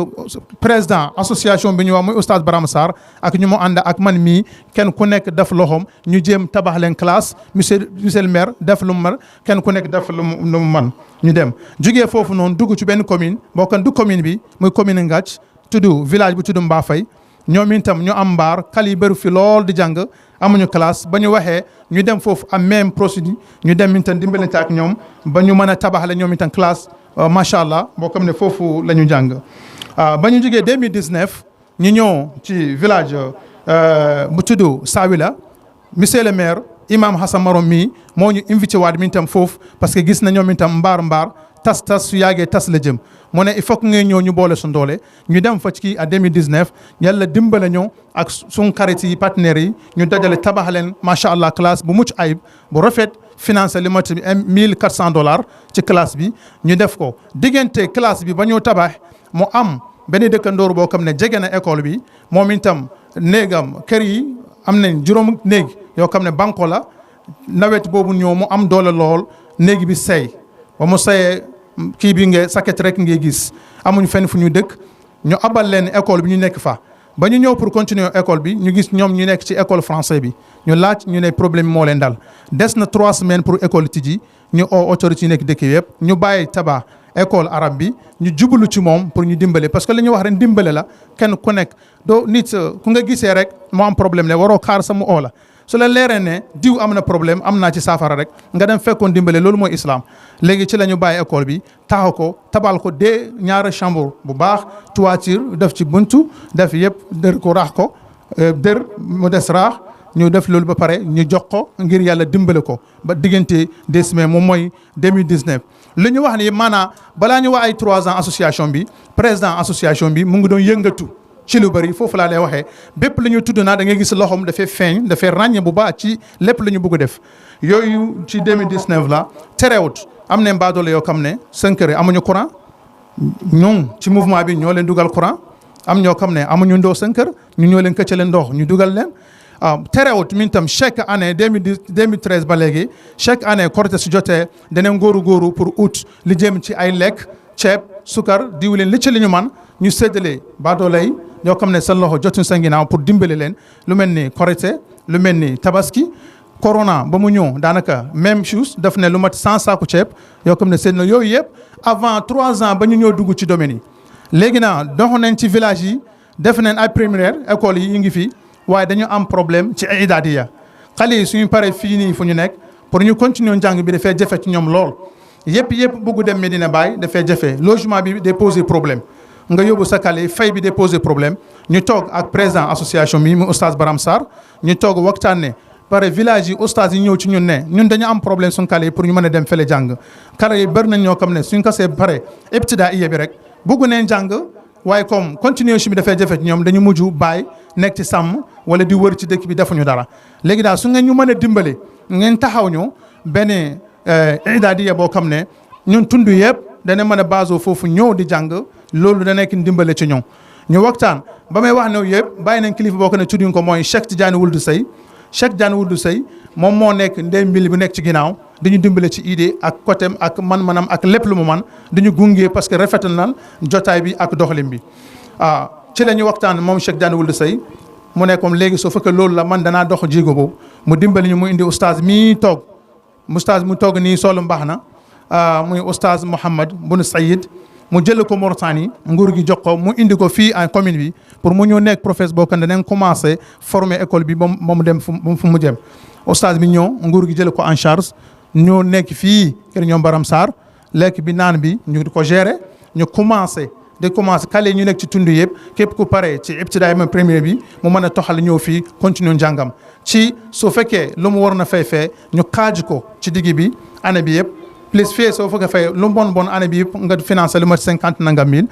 président association bi ñu wax muy Oustaz Barham Sarr ak ñu mu ànd ak man mii kenn ku nekk def loxoom ñu jéem tabax leen classe monsieur le maire def lu mu mën kenn ku nekk def lu mu mën ñu dem jugee foofu noonu dugg ci benn commune boo kan du commune bi muy commune Ngathie tudd village bu tudd Mbafay ñoom itam ñu am mbaar xale yi bëri fi lool di jàng amuñu classe ba ñu waxee ñu dem foofu am même procédure ñu dem itam dimbalante ak ñoom ba ñu mën a tabaxale ñoom itam classe macha allah boo xam ne foofu la ñu jàng. ba ñu jógee 2019 ñu ñëw ci village bu tudd Sawila monsieur le maire imam Hassan Marom mii moo ñu invité waat mi itam foofu parce que gis na ñoom itam mbaar tas su yàggee tas la jëm mu ne il faut que ngay ñëw ñu boole suñu doole ñu dem fa ci à 2019 yàlla dimbale ñëw ak suñu xarit yi partenaires yi ñu dajale tabax leen macha allah classe bu mucc ayib bu rafet financé li mat $1,400 ci classe bi ñu def ko diggante classe bi ba ñëw tabax mu am benn dëkkandoor boo xam ne jege na école bi moom itam néegam kër yi am nañ juróom néeg yoo xam ne banko la nawet boobu ñëw mu am doole lool néegi bi sey ba mu sayee kii bi nga saket rek ngay gis amuñ fenn fu ñu dëkk ñu abal leen école bi ñu nekk fa ba ñu ñëw pour continuer école bi ñu gis ñoom ñu nekk ci école français bi ñu laaj ñu ne problème moo leen dal des na 3 semaines pour école tijji ñu oo autorité yi nekk dëkk yëpp ñu bàyyi tabax école arabe bi ñu jublu ci moom pour ñu dimbale parce que li ñuy wax ren dimbale la kenn ku nekk doo nit ku nga gisee rek moo am problème ne waroo xaar sa mu oo la su la leeree ne diw am na problème am naa ci saafara rek nga dem fekkoon dimbale loolu mooy islam léegi ci la ñu bàyyi école bi taxaw ko tabal ko dee ñaari chambre bu baax toiture def ci buntu def yëpp dër ko raax ko dër mu des raax ñu def loolu ba pare ñu jox ko ngir yàlla dimbale ko ba diggante des semaines moom mooy 2019 li ñu wax ni maanaam balaa ñu wax ay 3 ans association bi président association bi mu ngi doon yëngatu ci lu bëri foofu laa lay waxee bépp lu ñu tudd naa da ngay gis loxoom dafay feeñ dafay ràññe bu baax ci lépp lu ñu bëgg a def yooyu ci 2019 la terewut am na mbaadoole yoo xam ne seen kër amuñu courant ñoom ci mouvement bi ñoo leen dugal courant am ñoo xam ne amuñu ndox seen kër ñu ñoo leen këccale ndox ñu dugal leen terewut min tam chaque année 2013 ba léegi chaque année Korité su jotee danañ góoru pour ut li jëm ci ay lekk ceeb sukar diwlin li ci li ñu man ñu séddale baadoole yi ñoo xam ne seen loxo jotuñ seen ginnaaw pour dimbale leen lu mel ni Korité lu mel ni Tabaski Corona ba mu ñëw daanaka même chose daf ne lu mat 100 saaku ceeb yoo xam ne seen na yooyu yëpp avant 3 ans ba ñu ñëw dugg ci domaine yi léegi naa dox nañ ci village yi def nañ ay première école yi ñu ngi fi waaye dañu am problème ci idaadiya xale yi suñu paree fii nii fu ñu nekk pour ñu continuer njàng bi dafay jafe ci ñoom lool yëpp bëgg dem Medina Baye dafay jafe logement bi day poser problème nga yóbbu sa xale fay bi day poser problème ñu toog ak président association bi mu oustaz Baram Sarr ñu toog waxtaanee pare village yi oustaz yi ñëw ci ñun ne ñun dañu am problème suñu xale yi pour ñu mën a dem fële jàng xale yi bëri nañ ñoo xam ne suñ ko see pare ibtidaaiya bi rek bëgg neen jàng waaye comme continuation bi dafay jafe ci ñoom dañu mujj bàyyi nekk ci sàmm wala di wër ci dëkk bi defuñu dara léegi daal su ngeen ñu mën a dimbale ngeen taxaw ñu benn idaadiya boo xam ne ñun tund yëpp dana mën a basé foofu ñëw di jàng loolu da nekk dimbale ci ñoom ñu waxtaan ba may wax ne yëpp bàyyi nañ kilifa boo ko ne tudduñ ko mooy Cheikh Tidiane Wuld Sey Cheikh Tidiane Wuld Sey moom moo nekk ndey mbili bu nekk ci ginnaaw dañu dimbale ci idée ak côté ak man-manam ak lépp lu mu man dañu gunge parce que rafetal na jotaay bi ak doxalin bi ci la ñu waxtaan moom Cheikh Tidiane Wuld Sey mu ne comme léegi soo fekkee loolu la man danaa dox jéego boobu mu dimbali ñu mu indi oustaz mii toog oustaz mu toog nii solo mbaax na muy oustaz Mouhamed Bun Sayid mu jël ko Mauritanie nguur gi jox ko mu indi ko fii en commune bi pour mu ñëw nekk professeur boo xam ne danañ commencé former école bi ba mu dem fu mu jëm oustaz bi ñëw nguur gi jël ko en charge ñoo nekk fii kër ñoom Baram Sarr lekk bi naan bi ñu di ko gérer ñu commencé xale yi ñu nekk ci tund yëpp képp ku pare ci ibtidaay ma premier bi mu mën a toxal ñëw fii continuer njàngam ci su fekkee lu mu war na fay ñu kaaj ko ci digg bi année bi yëpp plus fii soo fekkee fay lu bon année bi yëpp nga financé lu mat 50 nangam mille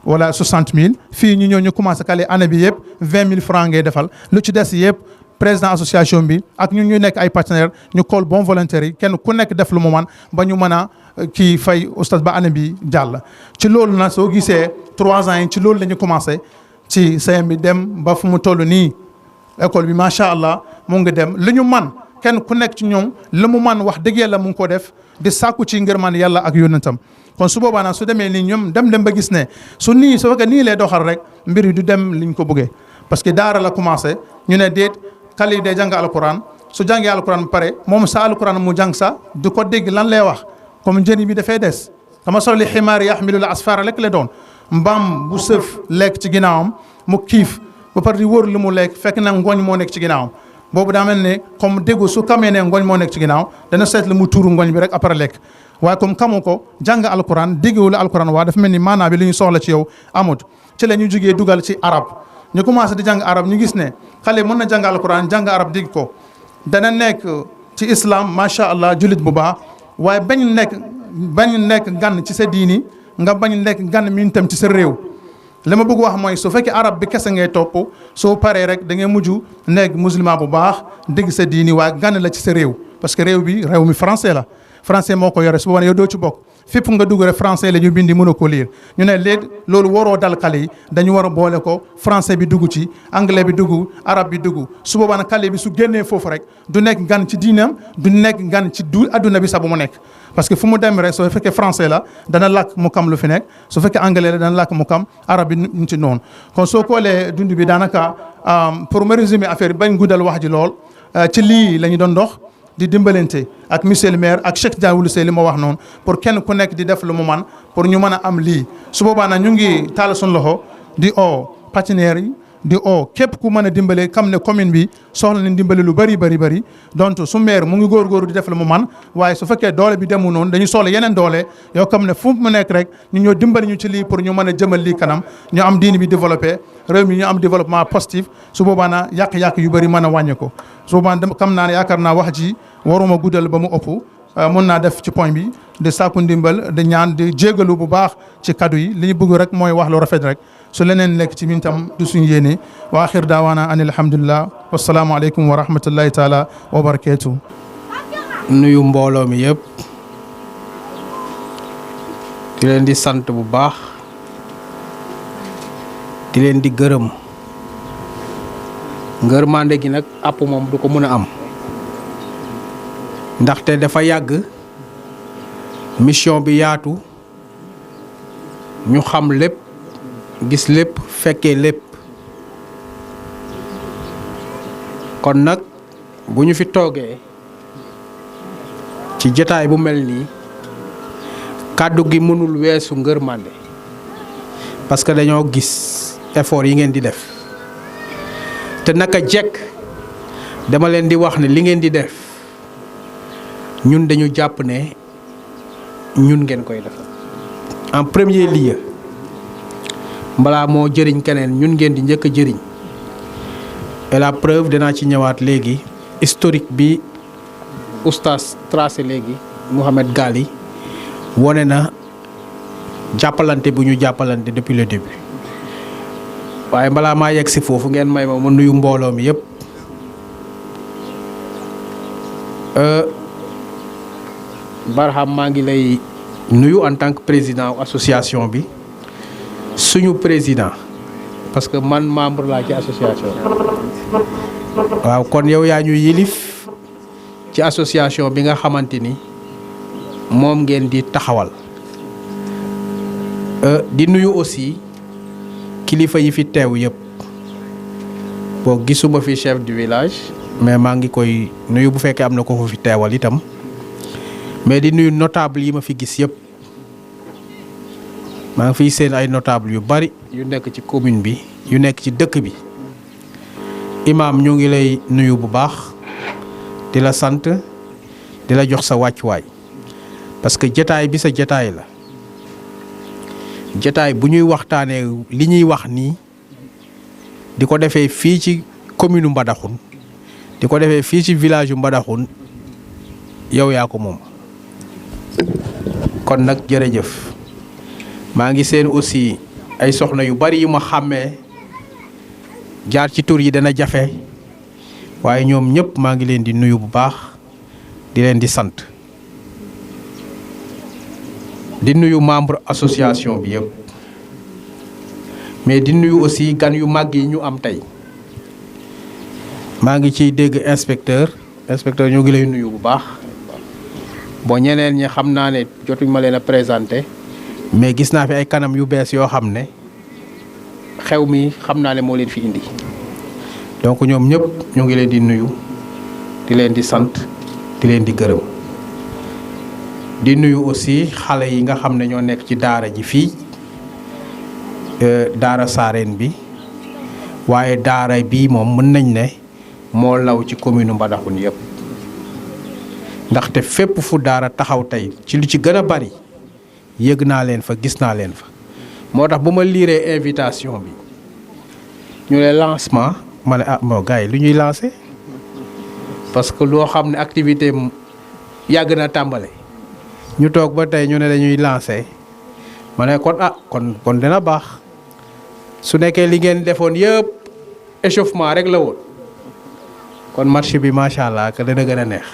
wala 60 000 fii ñu ñëw ñu commencé kale année bi yëpp 20 000 francs ngay defal lu ci des yëpp président association bi ak ñun ñu nekk ay partenaires ñu call bon volontaires yi kenn ku nekk def lu mu man ba ñu mën a kii fay oustaz ba année bi jàll ci loolu nag soo gisee 3 ans yi ci loolu la ñu commencé ci CM bi dem ba fu mu toll nii école bi macha allah mu ngi dem lu ñu man kenn ku nekk ci ñoom lu mu man wax dëgg yàlla mu ngi ko def di sàkku ci ngërmaan yàlla ak yónnentam kon su boobaa nag su demee nii ñoom dem ba gis ne su fekkee nii lay doxal rek mbir yi du dem liñ ko bëggee parce que daara la commencé ñu ne déet xale yi day jàng alquran su jàngee alquran ba pare moom sa alquran mu jàng sa du ko dégg lan lay wax comme njëriñ bi dafay des kama soli ximaar yaxmilu asfara lekk la doon mbaam bu sëf lekk ci ginnaawam mu kiif ba pare di wër lu mu lekk fekk na ngooñ moo nekk ci ginnaawam boobu daa mel ne comme déggu su kamee ne ngooñ moo nekk ci ginnaaw dana seet lu mu tuuru ngooñ bi rek après lekk waaye comme kamu ko jàng alquran déggewul alquran waa dafa mel ni maanaa bi li ñu soxla ci yow amut ci la ñu jógee dugal ci arab ñu commencé di jàng arab ñu gis ne xale mën na jàng alquran jàng arab dégg ko dana nekk ci islam macha allah jullit bu baax waaye bañ nekk bañ nekk gan ci sa diini nga bañ nekk gan mi tam ci sa réew. li ma bëgg wax mooy su fekkee arab bi kese ngay topp soo paree rek da ngay mujj nekk musulman bu baax dégg sa diini waaye gan la ci sa réew parce que réew mi français la français moo ko yore su boobaa yow doo ci bokk fépp nga dugg rek français la ñu bindi mën a ko lire ñu ne léegi loolu waroo dal xale yi dañu war a boole ko français bi dugg ci anglais bi dugg arab bi dugg su boobaa nag xale bi su génnee foofu rek du nekk gan ci diinam du nekk gan ci adduna bi sax bu mu nekk. parce que fu mu dem rek soo fekkee français la dana làkk mu kam lu fi nekk su fekkee anglais la dana làkk mu kam arab bi ñu ci noonu kon soo koolee dund bi daanaka pour me résumer affaire bi bañ guddal wax ji lool ci lii la ñu doon dox. di dimbalante ak monsieur le maire ak Cheikh Diawulu Sey li ma wax noonu pour kenn ku nekk di def lu mu man pour ñu mën a am lii su boobaa nag ñu ngi taal suñu loxo di oo partenaires yi di oo képp ku mën a dimbale xam ne commune bi soxla nañ dimbale lu bëri donc su maire mu ngi góorgóorlu di def lu mu man waaye su fekkee doole bi demu noonu dañu soxla yeneen doole yoo xam ne fu mu nekk rek ñu ñoo dimbali ñu ci lii pour ñu mën a jëmal lii kanam ñu am diini bi développé réew mi ñu am développement positif su boobaa na yàq-yàq yu bëri mën a wàññi ko su boobaa xam naa ne yaakaar naa wax ji waruma guddal ba mu ëpp mën naa def ci point bi di sàkku ndimbal di ñaan di jégalu bu baax ci kaddu yi li ñu bëgg rek mooy wax lu rafet rek su leneen lekk ci min tam du suñu yéene wa axir daawaana an alhamdulillah wasalaamu aleykum wa rahmatullahi taala wa barakatuh nuyu mbooloo mi yëpp di leen di sant bu baax di leen di gërëm ngërmande gi nag àpp moom du ko mën a am ndaxte dafa yàgg mission bi yaatu ñu xam lépp gis lépp fekkee lépp kon nag bu ñu fi toogee ci jotaay bu mel nii kàddu gi mënul weesu ngërmande parce que dañoo gis effort yi ngeen di def te naka jekk dama leen di wax ne li ngeen di def ñun dañu jàpp ne ñun ngeen koy defal en premier lieu balaa moo jëriñ keneen ñun ngeen di njëkk a jëriñ et la preuve dinaa ci ñëwaat léegi historique bi oustaz tracé léegi Mouhamed Gali wone na jàppalante bu ñu jàppalante depuis le début waaye balaa maa yegg si foofu ngeen may ma nuyu mbooloo mi yëpp Barham maa ngi lay nuyu en tant que président association bi suñu président parce que man membre laa ci association waaw kon yow yaa ñu yilif ci association bi nga xamante ni moom ngeen di taxawal di nuyu aussi kilifa yi fi teew yëpp boo gisuma fi chef du village mais maa ngi koy nuyu bu fekkee am na ko fi teewal itam mais di nuyu notable yi ma fi gis yëpp maa ngi fiy seen ay notable yu bari yu nekk ci commune bi yu nekk ci dëkk bi imam ñu ngi lay nuyu bu baax di la sant di la jox sa wàccuwaay parce que jotaay bi sa jotaay la jotaay bu ñuy waxtaanee li ñuy wax nii di ko defee fii ci commune Mbadakhoune di ko defee fii ci village yu Mbadakhoune yow yaa ko moom kon nag jërëjëf maa ngi seen aussi ay soxna yu bari yu ma xàmmee jaar ci tur yi dana jafe waaye ñoom ñëpp maa ngi leen di nuyu bu baax di leen di sant di nuyu membre association bi yëpp mais di nuyu aussi gan yu màgg yi ñu am tey maa ngi ciy dégg inspecteur ñu ngi lay nuyu bu baax bon ñeneen ñi xam naa ne jotuñ ma leen a présenté mais gis naa fi ay kanam yu bees yoo xam ne xew mi xam naa ne moo leen fi indi donc ñoom ñëpp ñu ngi leen di nuyu di leen di sant di leen di gërëm di nuyu aussi xale yi nga xam ne ñoo nekk ci daara ji fii daara Saareen bi waaye daara bii moom mën nañ ne moo law ci commune Mbadakhoune yëpp ndaxte fépp fu daara taxaw tey ci lu ci gën a bari yëg naa leen fa gis naa leen fa moo tax bu ma liiree invitation bi ñu ne lancement ma ne moo gars yi lu ñuy lancé parce que loo xam ne activité yàgg na tàmbale ñu toog ba tey ñu ne dañuy lancer ma ne kon dina baax su nekkee li ngeen defoon yëpp échauffement rek la woon kon match bi macha allah que dana gën a neex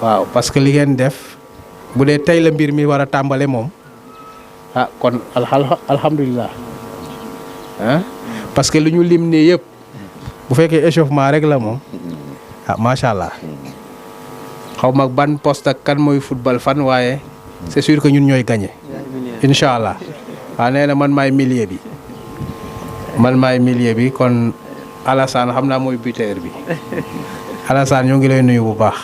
waaw parce que li ngeen def bu dee tey la mbir mi war a tàmbale moom kon alhamdulilah parce que li ñu lim nii yëpp bu fekkee échauffement rek la moom macha allah xaw ma ban poste ak kan mooy football fan waaye c'est sûr que ñun ñooy gagné incha allah waaw nee na man maay milieu bi kon Alassane xam naa mooy buteur bi Alassane ñoo ngi lay nuyu bu baax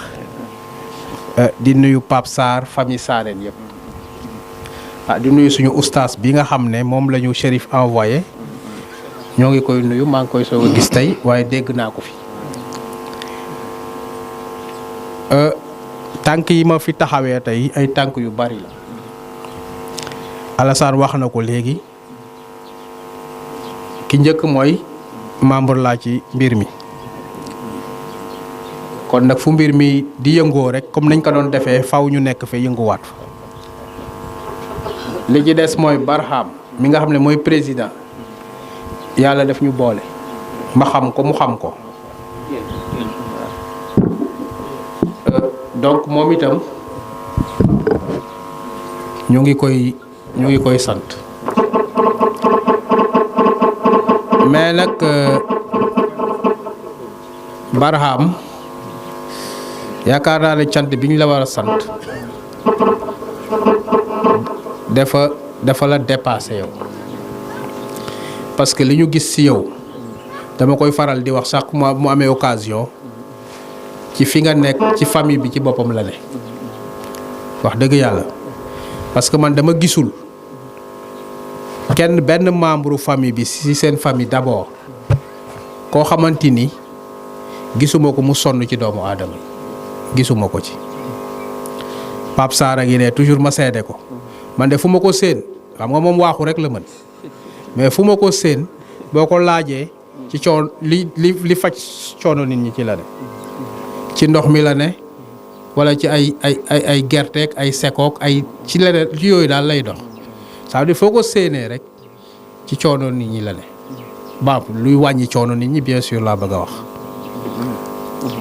di nuyu Pape Sarr famille Sarène yëpp di nuyu suñu oustaz bi nga xam ne moom la ñu Chérif envoyé ñoo ngi koy nuyu maa ngi koy soog a gis tey waaye dégg naa ko fi tànk yi ma fi taxawee tey ay tànk yu bari la Alassane wax na ko léegi ki njëkk mooy membre laa ci mbir mi kon nag fu mbir mi di yëngoo rek comme nañ ko doon defee faw ñu nekk fa yënguwaat fa li ci des mooy Barham mi nga xam ne mooy président yàlla def ñu boole ma xam ko mu xam ko donc moom itam ñu ngi koy sant mais nag Barham yaakaar naa ne cant bi ñu la war a sant dafa la dépassé yow parce que li ñu gis ci yow dama koy faral di wax sax mu amee occasion ci fi nga nekk ci famille bi ci boppam la ne wax dëgg yàlla parce que man dama gisul benn membre famille bi ci seen famille d'abord koo xamante ni gisuma ko mu sonn ci doomu aadama gisuma ko ci Pape Sarr a ngi ne toujours ma seede ko man de fu ma ko séen xam nga moom waaxu rek la mën mais fu ma ko séen boo ko laajee ci coon li faj coono nit ñi ci la ne ci ndox mi la ne wala ci ay gerteek ay sekook ay ci leneen ci yooyu daal lay dox ça veut dire foo ko séenee rek ci coono nit ñi la ne luy wàññi coono nit ñi bien sûr laa bëgg a wax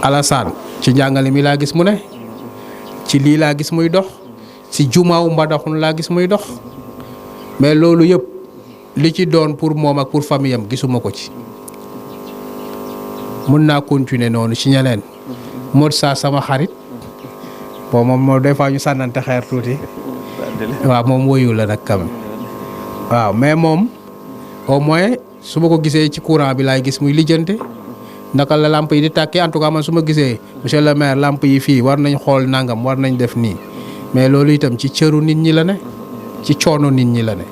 Alassane ci njàngale mi laa gis mu ne ci lii laa gis muy dox ci jumaawu Mbadakhoune laa gis muy dox mais loolu yëpp li ci doon pour moom ak pour famille am gisuma ko ci mun naa continuer noonu ci ñeneen Modou Sa sama xarit moom des fois ñu sànnante xeer tuuti waaw moom woyu la nag quand même waaw mais moom au moins su ma ko gisee ci courant bi laay gis muy lijjante naka la lamp yi di tàkkee en tout cas man su ma gisee monsieur le maire lamp yi fii war nañ xool nangam war nañ def nii mais loolu itam ci cëru nit ñi la ne ci coono nit ñi la ne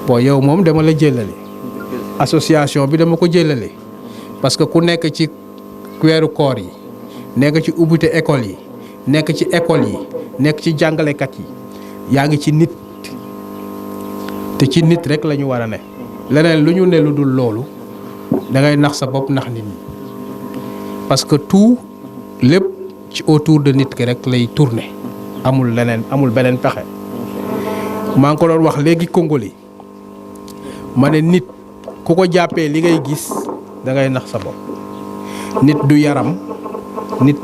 bon yow moom dama la jëlale association bi dama ko jëlale parce que ku nekk ci weeru koor yi nekk ci ubbite école yi nekk ci école yi nekk ci jàngalekat yi yaa ngi ci nit te ci nit rek la ñu war a ne leneen lu ñu ne lu dul loolu da ngay nax sa bopp nax nit ñi parce que tout lépp ci autour de nit ki rek lay tourner amul leneen amul beneen pexe maa ngi ko doon wax léegi Congolais ma ne nit ku ko jàppee li ngay gis da ngay nax sa bopp nit du yaram nit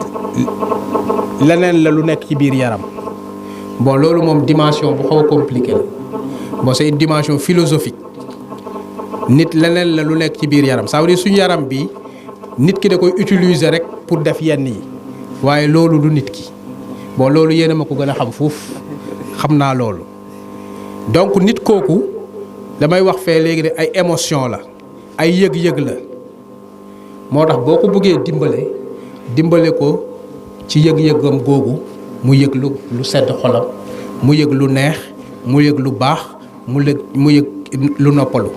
leneen la lu nekk ci biir yaram bon loolu moom dimension bu xaw a compliqué la bon c'est une dimension philosophique nit leneen la lu nekk ci biir yaram ça veut dire suñu yaram bi nit ki da koy utiliser rek pour def yenn yi waaye loolu du nit ki bon loolu yéen a ma ko gën a xam fuuf xam naa loolu donc nit kooku damay wax fee léegi de ay émotion la ay yëg-yëg la moo tax boo ko bëggee dimbale ko ci yëg-yëgam googu mu yëg lu sedd xolam mu yëg lu neex mu yëg lu baax mu yëg lu noppalu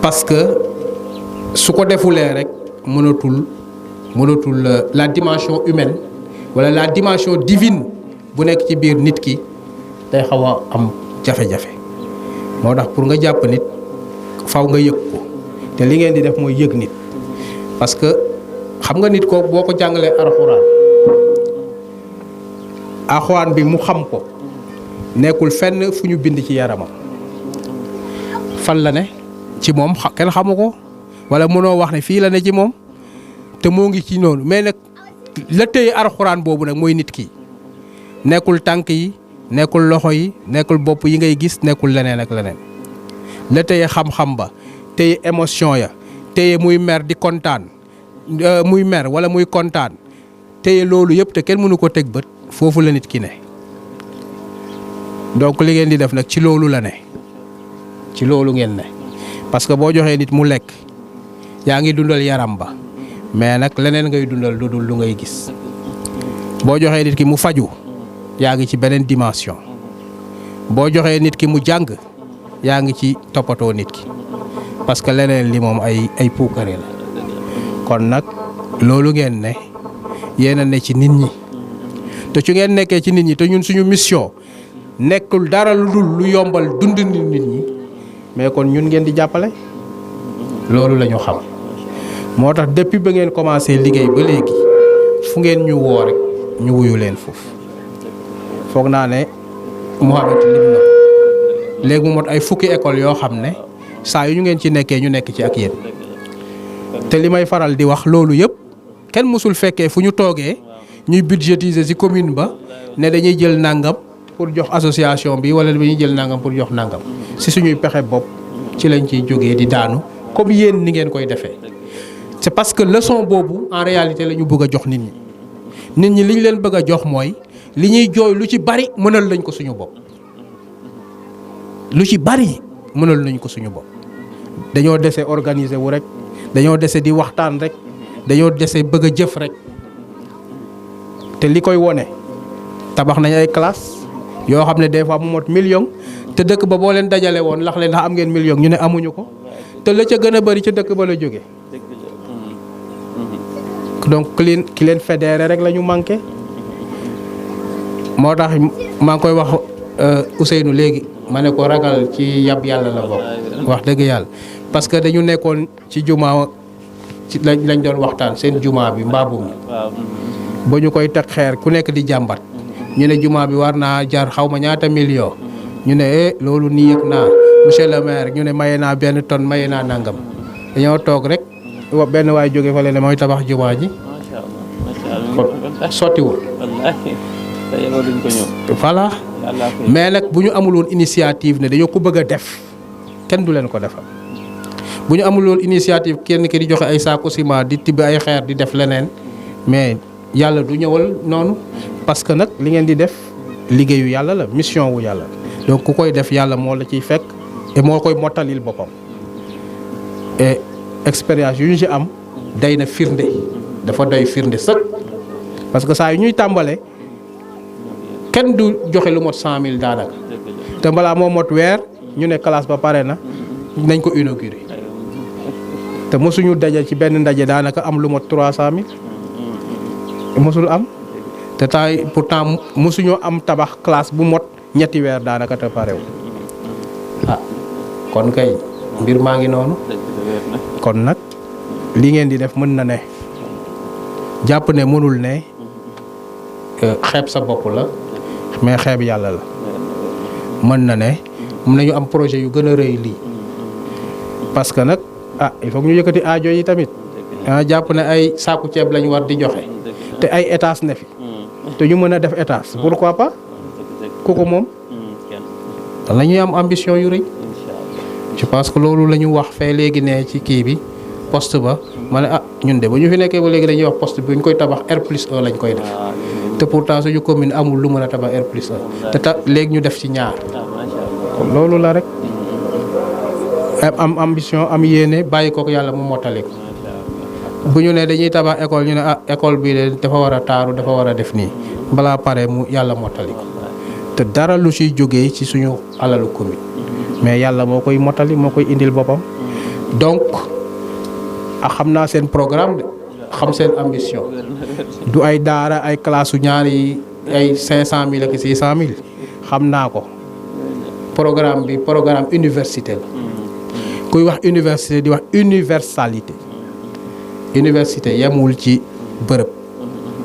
parce que su ko defulee rek mënatul la dimension humaine wala la dimension divine bu nekk ci biir nit ki day xaw a am jafe-jafe moo tax pour nga jàpp nit faw nga yëg ko te li ngeen di def mooy yëg nit parce que xam nga nit kooku boo ko jàngalee alxuraan alxuraan bi mu xam ko nekkul fenn fu ñu bind ci yaramam fan la ne ci moom kenn xamu ko wala mënoo wax ne fii la ne ci moom te moo ngi ci noonu mais nag la téye alxuraan boobu nag mooy nit ki nekkul tànk yi nekkul loxo yi nekkul bopp yi ngay gis nekkul leneen ak leneen la téye xam-xam ba téye émotion ya téye muy mer di kontaan muy mer wala muy kontaan téye loolu yëpp te kenn mënu ko teg bët foofu la nit ki ne donc li ngeen di def nag ci loolu la ne ci loolu ngeen ne parce que boo joxee nit mu lekk yaa ngi dundal yaram ba mais nag leneen ngay dundal lu dul lu ngay gis boo joxee nit ki mu faju yaa ngi ci beneen dimension boo joxee nit ki mu jàng yaa ngi ci toppatoo nit ki parce que leneen li moom ay puukare la kon nag loolu ngeen ne yéen a ne ci nit ñi te ci ngeen nekkee ci nit ñi te ñun suñu mission nekkul dara lu dul lu yombal dund nit ñi mais kon ñun ngeen di jàppale loolu la ñu xam moo tax depuis ba ngeen commencé liggéey ba léegi fu ngeen ñu woo rek ñu wuyu leen foofu foog naa ne Mouhamed lim na léegi mu mot ay fukki école yoo xam ne saa yu ñu ngeen ci nekkee ñu nekk ci ak yéen te li may faral di wax loolu yëpp kenn mësul fekkee fu ñu toogee ñuy budgétiser ci commune ba ne dañuy jël nangam pour jox association bi wala dañuy jël nangam pour jox nangam ci suñuy pexe bopp ci lañ ciy jógee di daanu comme yéen ni ngeen koy defee c'est parce que leçon boobu en réalité la ñu bëgg a jox nit ñi li ñu leen bëgg a jox mooy li ñuy jooy lu ci bari mënal lañ ko suñu bopp lu ci bari mënal nañ ko suñu bopp dañoo dese organiser wu rek dañoo dese di waxtaan rek dañoo dese bëgg a jëf rek te li koy wone tabax nañ ay classe yoo xam ne des fois mu mot million te dëkk ba boo leen dajale woon lax leen ndax am ngeen million ñu ne amuñu ko te la ca gën a bari ca dëkk ba la jóge donc ki leen fédéré rek la ñu manqué moo tax maa ngi koy wax Ousseynou léegi ma ne ko ragal ci yab yàlla la bokk wax dëgg yàlla parce que dañu nekkoon ci jumaa ci lañ doon waxtaan seen jumaa bi mbaabum ba ñu koy teg xeer ku nekk di jàmbat ñu ne jumaa bi war naa jar xaw ma ñaata million ñu ne loolu nii yëg naa monsieur le maire ñu ne maye naa benn tonne maye naa nangam dañoo toog rek benn waay jóge fa leen mooy tabax jumaa ji sottiwul voilà mais nag bu ñu amul woon initiative ne dañoo ko bëgg a def kenn du leen ko defal bu ñu amul woon initiative kenn ki di joxe ay saako ciment di tibb ay xeer di def leneen mais yàlla du ñëwal noonu parce que nag li ngeen di def liggéeyu yàlla la mission wu yàlla donc ku koy def yàlla moo la ciy fekk et moo koy mottalil boppam et expérience yu ñu ci am day na firnde dafa doy firnde sëkk parce que saa yu ñuy tàmbale kenn du joxe lu mot 100 000 daanaka te balaa moo mot weer ñu ne classe ba pare na nañ ko inauguré te mosuñu daje ci benn ndaje daanaka am lu mot 300 000 mosul am te temps pourtant mosuñoo am tabax classe bu mot ñetti weer daanaka te parewu kon kay mbir maa ngi noonu kon nag li ngeen di def mën na ne jàpp ne mënul ne xeeb sa bopp la mais xeeb yàlla la mën na ne mën nañu am projet yu gën a rëy lii parce que nag il faut ñu yëkkati aajo yi tamit jàpp ne ay saaku ceeb lañu war di joxe te ay étage ne fi te ñu mën a def étage pourquoi pas ku ko moom la ñuy am ambition yu rëy je pense que loolu la ñu wax fee léegi ne ci kii bi poste ba ma ne ñun de ba ñu fi nekkee ba léegi dañuy wax poste bi ñu koy tabax R+1 lañ koy def te pourtant suñu commune amul lu mën a tabax R+1 te léegi ñu def ci ñaar kon loolu la rek am ambition am yéene bàyyi ko yàlla mu mottali ko bu ñu ne dañuy tabax école ñu ne école bi de dafa war a taaru dafa war a def nii balaa pare mu yàlla mottali ko te dara lu ciy jógee ci suñu alalu commune mais yàlla moo koy mottali moo koy indil boppam donc xam naa seen programme de xam seen ambition du ay daara ay classe ñaari ay 500000 ak 600000 xam naa ko programme bi programme université la kuy wax université di wax universalité université yemul ci bërëb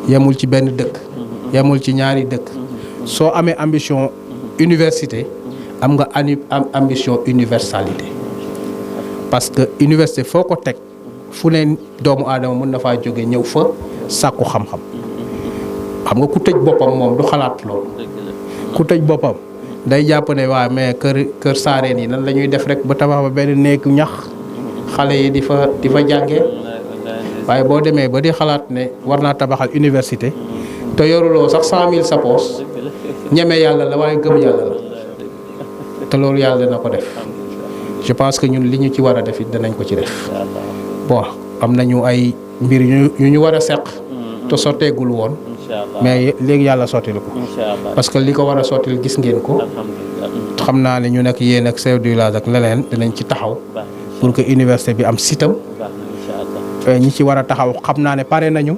yemul ci benn dëkk yemul ci ñaari dëkk soo amee ambition université am nga ambition universalité parce que université foo ko teg fu ne doomu aadama mën na faa jóge ñëw fa sàkku xam-xam xam nga ku tëj boppam moom du xalaat loolu ku tëj boppam day jàpp ne waa mais kër saareen yi nan la ñuy def rek ba tabax ba benn néegu ñax xale yi di fa jànge waaye boo demee ba di xalaat ne war naa tabaxal université te yoruloo sax 100 000 sa poos ñeme yàlla la waaye gëm yàlla la te loolu yàlla dana ko def je pense que ñun li ñu ci war a def it danañ ko ci def bon am nañu ay mbir yu ñu war a seq te sotteegul woon mais léegi yàlla sottil ko parce que li ko war a sottil gis ngeen ko xam naa ne ñu nekk yéen ak chef du village ak leneen dinañ ci taxaw pour que université bi am sitam ñi ci war a taxaw xam naa ne pare nañu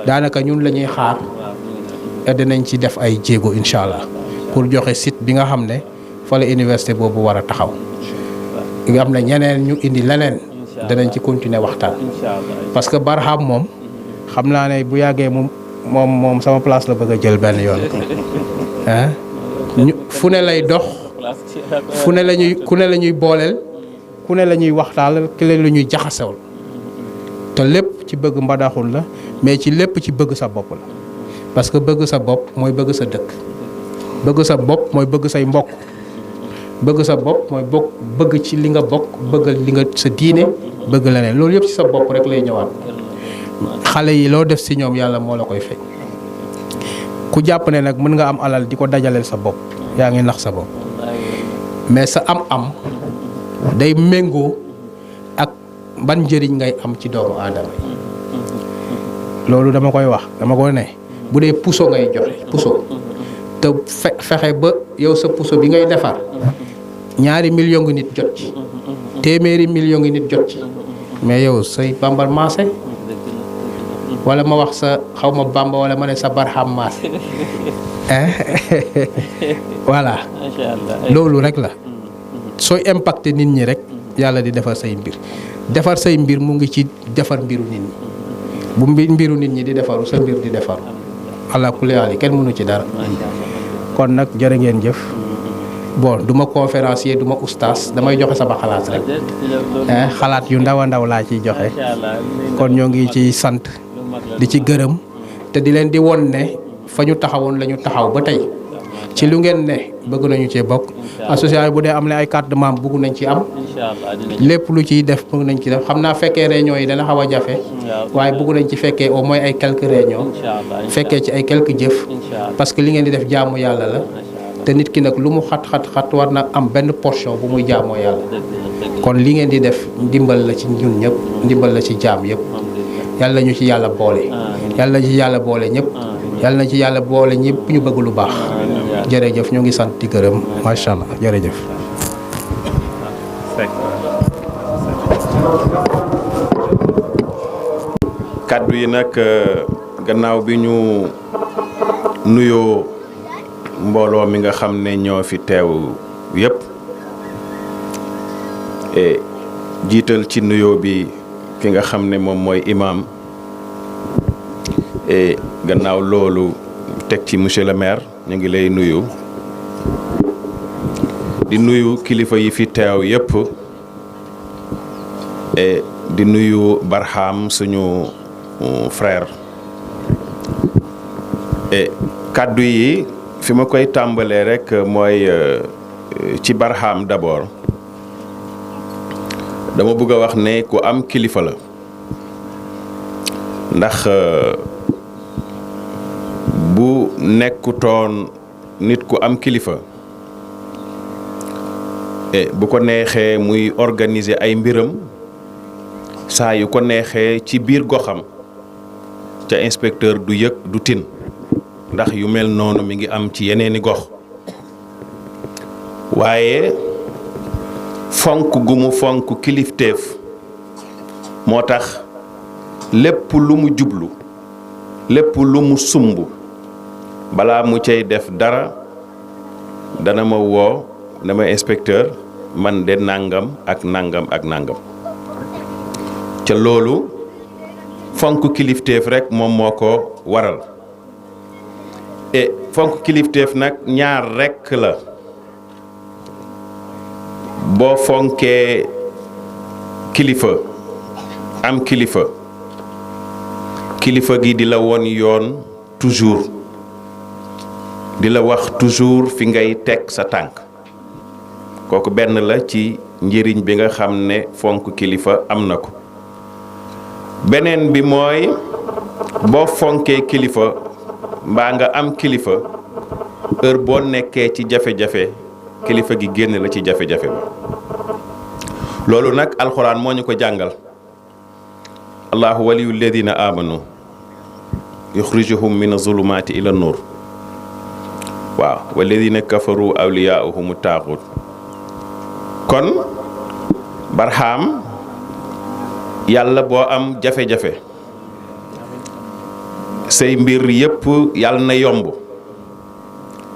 daanaka ñun la ñuy xaar dinañ ci def ay jéego incha allah pour joxe site bi nga xam ne fa la université boobu war a taxaw am na ñeneen ñu indi leneen danañ ci continuer waxtaan parce que Barham moom xam naa ne bu yàggee moom sama place la bëgg a jël benn yoon ah fu ne lay dox fu ne la ñuy booleel ku ne la ñuy waxtaal ki la ñuy jaxasewul te lépp ci bëgg mbadaxul la mais ci lépp ci bëgg sa bopp la parce que bëgg sa bopp mooy bëgg sa dëkk bëgg sa bopp mooy bëgg say mbokk bëgg sa bopp mooy bëgg ci li nga bokk bëgg li nga sa diine bëgg leneen loolu yëpp ci sa bopp rek lay ñëwaat xale yi loo def si ñoom yàlla moo la koy fekk ku jàpp ne nag mën nga am alal di ko dajaleel sa bopp yaa ngi nax sa bopp mais sa am-am day méngoo ak ban njëriñ ngay am ci doomu aadama yi loolu dama koy wax dama koy ne bu dee puso ngay joxe puso te fexe ba yow sa puso bi ngay defar 2 millions ngi nit jot ci 1 million ngi nit jot ci mais yow say bambal maase wala ma wax sa xaw ma bamba wala ma ne sa Barham maase voilà loolu rek la sooy impacté nit ñi rek yàlla di defar say mbir mu ngi ci defar mbiru nit ñi bu mbiru nit ñi di defaru sa mbir di defaru ala kulli haal kenn mënu ci dara kon nag jërë ngeen jëf bon du ma conférencier du ma oustaz damay joxe sama xalaat rek xalaat yu ndaw a ndaw laa ciy joxe kon ñoo ngi ci sant di ci gërëm te di leen di won ne fa ñu taxawoon la ñu taxaw ba tey ci lu ngeen ne bëgg nañu cee bokk association bu dee am na ay carte de membre bëgg nañ ci am lépp lu ciy def bëgg nañ ci def xam naa fekkee réunion yi dana xaw a jafe waaye bëgg nañ ci fekkee au moins ay quelques réunions fekkee ci ay quelques jëf parce que li ngeen di def jaamu yàlla la te nit ki nag lu mu xat war na am benn portion bu muy jaamoo yàlla kon li ngeen di def ndimbal la ci ñun ñëpp ndimbal la ci jaam yëpp yàlla ñu ci yàlla boole yàlla ci yàlla boole ñëpp yàlla na ci yàlla boole ñëpp ñu bëgg lu baax jërëjëf ñoo ngi sant di gërëm macha allah jërëjëf. kaddu yi nag gannaaw bi ñu nuyoo mbooloo mi nga xam ne ñoo fi teew yépp jiital ci nuyoo bi ki nga xam ne moom mooy imam gannaaw loolu teg ci monsieur le maire ñu ngi lay nuyu di nuyu kilifa yi fi teew yépp di nuyu Barham suñu frère kaddu yi fi ma koy tàmbalee rek mooy ci Barham d'abord dama bëgg a wax ne ku am kilifa la ndax bu nekkutoon nit ku am kilifa bu ko neexee muy organiser ay mbiram saa yu ko neexee ci biir goxam ca inspecteur du yëg du tin ndax yu mel noonu mi ngi am ci yeneeni gox waaye fonk gu mu fonk kilifteef moo tax lépp lu mu jublu lépp lu mu sumb balaa mu cay def dara dana ma woo ne ma inspecteur man de nangam ak nangam ak nangam ca loolu fonk kilifteef rek moom moo ko waral fonk kilifteef nag ñaar rekk la boo fonkee kilifa am kilifa gi di la won yoon toujours di la wax toujours fi ngay teg sa tànk kooku benn la ci njëriñ bi nga xam ne fonk kilifa am na ko beneen bi mooy boo fonkee kilifa mbaa nga am kilifa heure boo nekkee ci jafe-jafe kilifa gi génn la ci jafe-jafe ba loolu nag alxuraan moo ñu ko jàngal allahu waliyu alladina amanu yuxrijuhum min azulumaati ila nur waaw walladina kafaru awliyaahum taaxut kon barxaam yàlla boo am jafe-jafe say mbir yëpp yàlla na yomb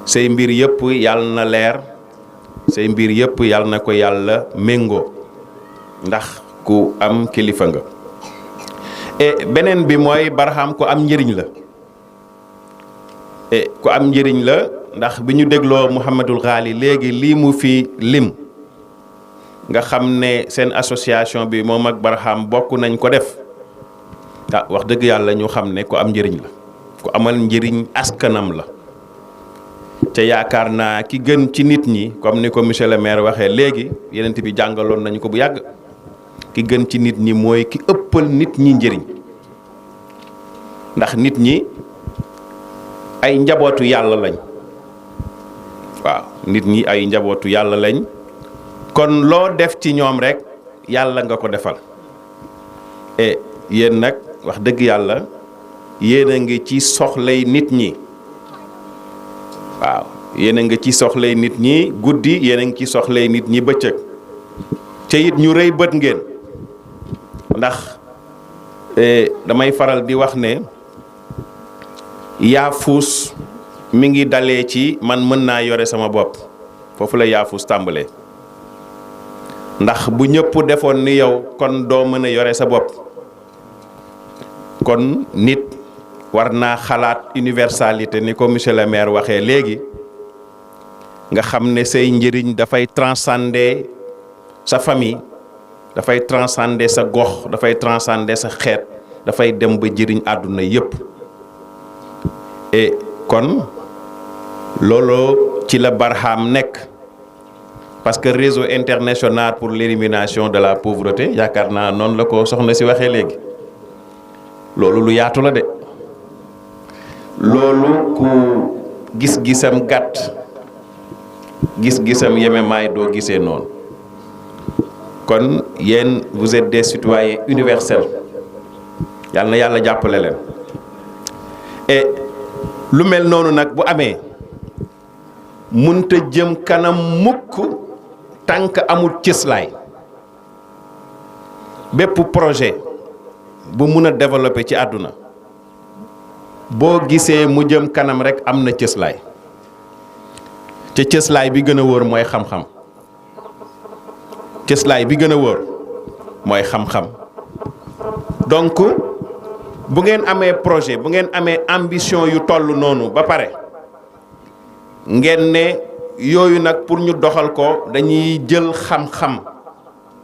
say mbir yëpp yàlla na leer say mbir yëpp yàlla na ko yàlla méngoo ndax ku am kilifa nga beneen bi mooy barxaam ku am njëriñ la ku am njëriñ la ndax bi ñu dégloo Mouhamadul Ghali léegi lii mu fi lim nga xam ne seen association bi moom ak barxaam bokk nañ ko def wax dëgg yàlla ñu xam ne ku am njëriñ la ku amal njëriñ askanam la te yaakaar naa ki gën ci nit ñi comme ni ko monsieur le maire waxee léegi yenent bi jàngaloon nañu ko bu yàgg ki gën ci nit ñi mooy ki ëppal nit ñi njëriñ ndax nit ñi ay njabootu yàlla lañ waaw nit ñi ay njabootu yàlla lañ kon loo def ci ñoom rek yàlla nga ko defal yéen nag wax dëgg yàlla yéen a ngi ci soxlay nit ñi waaw yéen a ngi ci soxlay nit ñi guddi yéen a ngi ci soxlay nit ñi bëccëg te it ñu rëy bët ngeen ndax damay faral di wax ne yaafuus mi ngi dalee ci man mën naa yore sama bopp foofu la yaafuus tàmbalee ndax bu ñëpp defoon ni yow kon doo mën a yore sa bopp kon nit war naa xalaat universalité ni ko monsieur le maire waxee léegi nga xam ne say njëriñ dafay transcender sa famille dafay transcender sa gox dafay transcender sa xeet dafay dem ba jëriñ àdduna yépp et kon loolu ci la barxaam nekk parce que réseau international pour l'élimination de la pauvreté yaakaar naa noonu la ko soxna si waxee léegi loolu lu yaatu la de loolu ku gis-gisam gàtt gis-gisam yeme maay doo gisee noonu kon yéen vous êtes des citoyens universels yàlla na yàlla jàppale leen et lu mel noonu nag bu amee munta jëm kanam mukk tànk amul cëslaay bépp projet bu mun a développer ci àdduna boo gisee mu jëm kanam rek am na cëslaay te cëslaay bi gën a wóor mooy xam-xam cëslaay bi gën a wóor mooy xam-xam donc bu ngeen amee projet bu ngeen amee ambition yu toll noonu ba pare ngeen ne yooyu nag pour ñu doxal ko dañuy jël xam-xam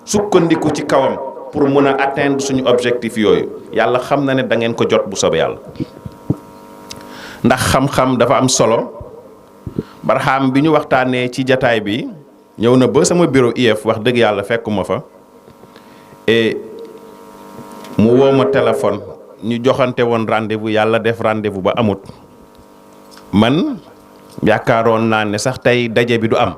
sukkandiku ci kawam pour mun a atteindre suñu objectif yooyu yàlla xam na ne da ngeen ko jot bu soobee yàlla ndax xam-xam dafa am solo barxaam bi ñu waxtaanee ci jataay bi ñëw na ba sama bureau IEF wax dëgg yàlla fekkuma fa et mu woo ma téléphone ñu joxante woon rendez-vous yàlla def rendez-vous ba amut man yaakaaroon naa ne sax tey daje bi du am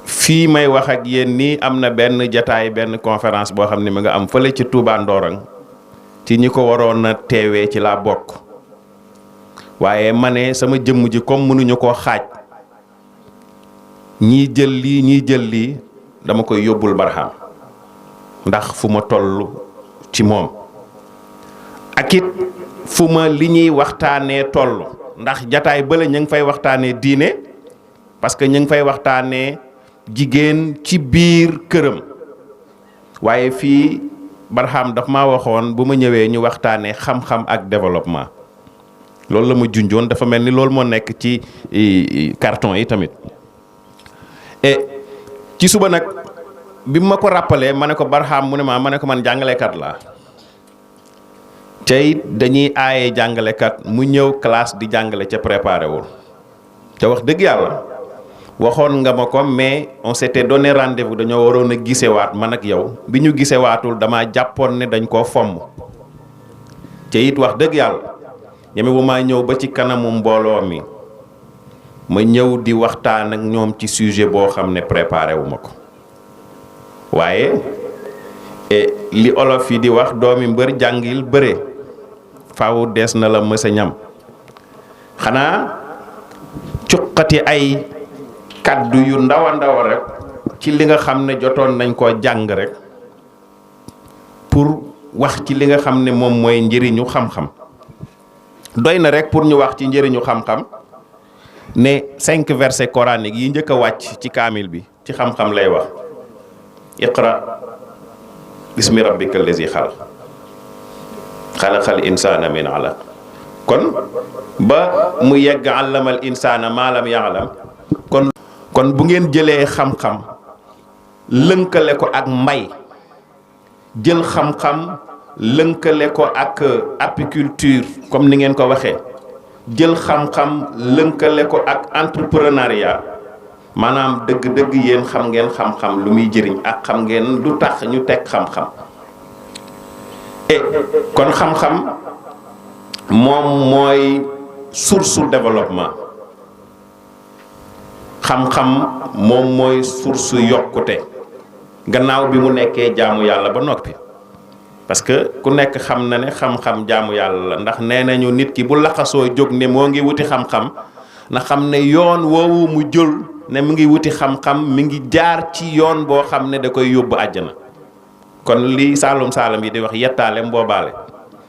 fii may wax ak yéen nii am na benn jataay benn conférence boo xam ne mi nga am fële ci Touba Ndorong ci ñi ko waroon a teewee ci laa bokk waaye ma ne sama jëmm ji comme mënuñu koo xaaj ñii jël lii dama koy yóbbul barxaam ndax fu ma toll ci moom ak it fu ma li ñuy waxtaanee toll ndax jataay bële ñu ngi fay waxtaanee diine parce que ñu ngi fay waxtaanee jigéen ci biir këram waaye fii barxaam daf ma waxoon bu ma ñëwee ñu waxtaanee xam-xam ak développement loolu la ma junjoon dafa mel ni loolu moo nekk ci carton yi tamit et ci suba nag bi ma ko rappelé ma ne ko Barham mu ne ma ne ko man jàngalekat laa tey dañuy aaye jàngalekat mu ñëw classe di jàngale ca préparé wul te wax dëgg yàlla waxoon nga ma ko mais on s'était donné rendez-vous dañoo waroon a gisewaat man ak yow bi ñu gisewaatul dama jàppoon ne dañ koo fomm te it wax dëgg yàlla ñeme bu maa ñëw ba ci kanamu mbooloo mi ma ñëw di waxtaan ak ñoom ci sujet boo xam ne préparé wu ma ko waaye li olof yi di wax doomi mbër jàngil bëre faaw dees na la mësa ñam xanaa cuqati ay kaddu yu ndaw a ndaw rek ci li nga xam ne jotoon nañ koo jàng rek pour wax ci li nga xam ne moom mooy njëriñu xam-xam doy na rek pour ñu wax ci njëriñu xam-xam ne 5 versets coraniques yi njëkk a wàcc ci kaamil bi ci xam-xam lay wax iqra bismi rabbika allazi xalaq xalaqal insaana min alaq kon ba mu yegg allamal insaana maa lam ya'lam kon bu ngeen jëlee xam-xam lënkale ko ak mbay jël xam-xam lënkale ko ak apiculture comme ni ngeen ko waxee jël xam-xam lënkale ko ak entrepreneuriat maanaam dëgg-dëgg yéen xam ngeen xam-xam lu muy jëriñ ak xam ngeen lu tax ñu teg xam-xam et kon xam-xam moom mooy source développement xam-xam moom mooy source yokkute gannaaw bi mu nekkee jaamu yàlla ba noppi parce que ku nekk xam na ne xam-xam jaamu yàlla la ndax nee nañu nit ki bu laxasoo jóg ne moo ngi wuti xam-xam na xam ne yoon woowu mu jël ne mu ngi wuti xam-xam mi ngi jaar ci yoon boo xam ne da koy yóbbu àjjana kon li saalum yi di wax yettaale mboobaale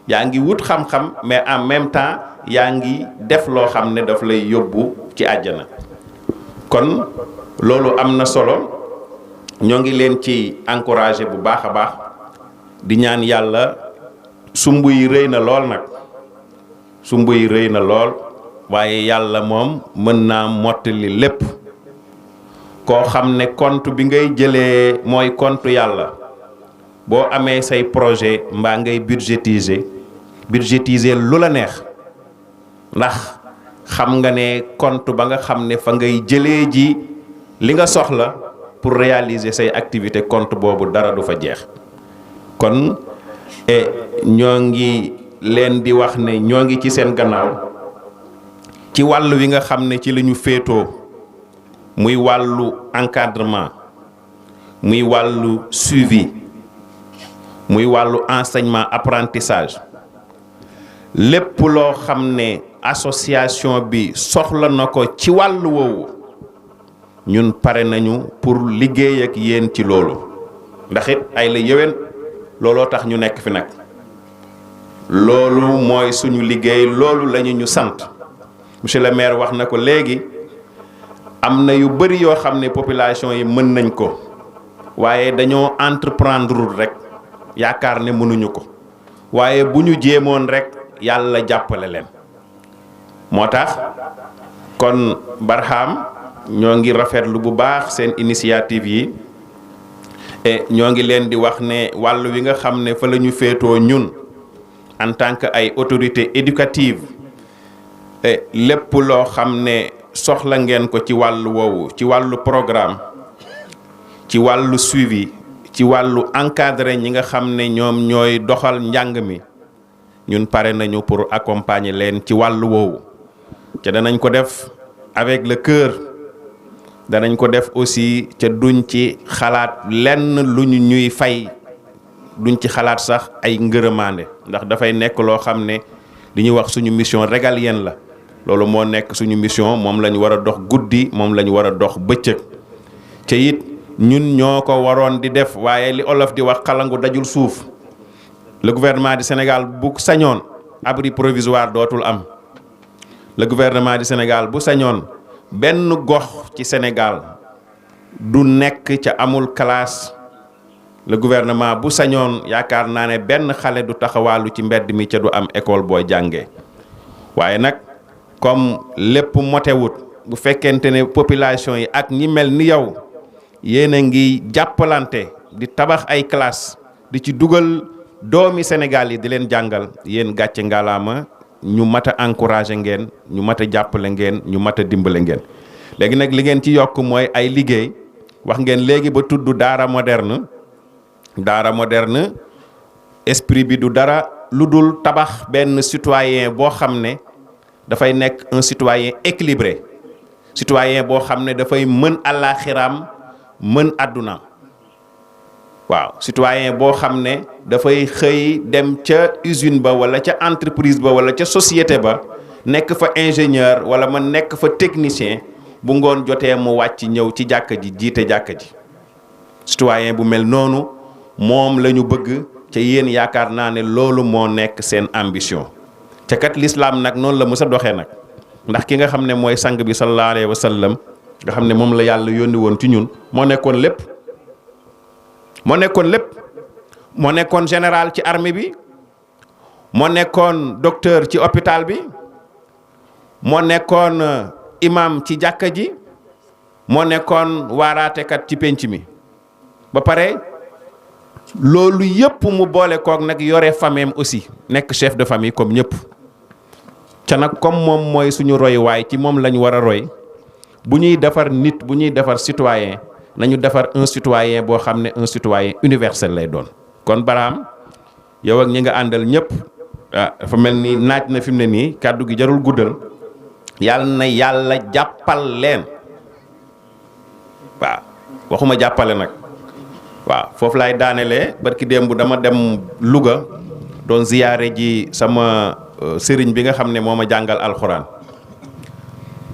yaa ngi wut xam-xam mais en même temps yaa ngi def loo xam ne daf lay yóbbu ci àjjana kon loolu am na solo ñoo ngi leen ci encouragé bu baax a baax di ñaan yàlla sumb yi rëy na lool nag sumb yi rëy na lool waaye yàlla moom mën naa mottali lépp koo xam ne compte bi ngay jëlee mooy compte yàlla boo amee say projet mbaa ngay budgétiser lu la neex ndax xam nga ne compte ba nga xam ne fa ngay jëlee ji li nga soxla pour réaliser say activité compte boobu dara du fa jeex kon ñoo ngi leen di wax ne ñoo ngi ci seen gannaaw ci wàll wi nga xam ne ci la ñu féetoo muy wàllu encadrement muy wàllu suivi muy wàllu enseignement apprentissage lépp loo xam ne association bi soxla na ko ci wàllu woowu ñun pare nañu pour liggéey ak yéen ci loolu ndax it ay la yéwén looloo tax ñu nekk fi nag loolu mooy suñu liggéey loolu lañu ñu sant monsieur le maire wax na ko léegi am na yu bari yoo xam ne population yi mën nañ ko waaye dañoo entreprendre rek yaakaar ne mënuñu ko waaye bu ñu jéemoon rek yàlla jàppale leen moo tax kon Barham ñoo ngi rafetlu bu baax seen initiative yi et ñoo ngi leen di wax ne wàll wi nga xam ne fa la ñu féetoo ñun en tant que ay autorité éducative et lépp loo xam ne soxla ngeen ko ci wàllu woowu ci wàllu programme ci wàllu suivi ci wàllu encadré ñi nga xam ne ñoom ñooy doxal njàng mi ñun pare nañu pour accompagner leen ci wàllu woowu te danañ ko def avec le cœur danañ ko def aussi ca duñ ci xalaat lenn lu ñu ñuy fay duñ ci xalaat sax ay ngërëmaande ndax dafay nekk loo xam ne li ñuy wax suñu mission régalienne la loolu moo nekk suñu mission moom la ñu war a dox guddi moom la ñu war a dox bëccëg te it ñun ñoo ko waroon di def waaye li olof di wax xalangu dajul suuf le gouvernement du Sénégal bu sañoon abri provisoire dootul am le gouvernement du Sénégal bu sañoon benn gox ci Sénégal du nekk ca amul classe le gouvernement bu sañoon yaakaar naa ne benn xale du taxawaalu ci mbedd mi ca du am école booy jàngee waaye nag comme lépp motewut bu fekkente ne population yi ak ñi mel ni yow yéen a ngi jàppalante di tabax ay classe di ci dugal doomi Sénégal yi di leen jàngal yéen gàcce ngalaama ñu mat a encouragé ngeen ñu mat a jàppale ngeen ñu mat a dimbale ngeen. léegi nag li ngeen ci yokk mooy ay liggéey wax ngeen léegi ba tudd daara moderne esprit bi du dara lu dul tabax benn citoyen boo xam ne dafay nekk un citoyen équilibré citoyen boo xam ne dafay mën àllaaxiraam mën àdduna waaw citoyen boo xam ne dafay xëy dem ca usine ba wala ca entreprise ba wala ca société ba nekk fa ingénieur wala ma nekk fa technicien bu ngoon jotee mu wàcc ñëw ci jàkka ji jiite jàkka ji citoyen bu mel noonu moom la ñu bëgg ca yéen yaakaar naa ne loolu moo nekk seen ambition ca kat l'islam nag noonu la mës a doxee nag ndax ki nga xam ne mooy sang bi sallallahu alayhi wa sallam nga xam ne moom la yàlla yónni woon ci ñun moo nekkoon lépp moo nekkoon général ci armée bi moo nekkoon docteur ci hôpital bi moo nekkoon imam ci jàkka ji moo nekkoon waaraatekat ci pénc mi ba pare loolu yëpp mu boole kook nag yore famille aussi nekk chef de famille comme ñëpp ca nag comme moom mooy suñu roy waay ci moom lañ war a roy bu ñuy defar nit bu ñuy defar citoyen nañu defar un citoyen boo xam ne un citoyen universel lay doon. kon Barham yow ak ñi nga àndal ñëpp dafa mel ni naaj na fi mu ne nii kàddu gi jarul guddal yàlla na yàlla jàppal leen waaw waxuma jàppale nag. waaw foofu laay daanelee barki démb dama dem Louga doon ziyaare ji sama sëriñ bi nga xam ne moo ma jàngal alxuraan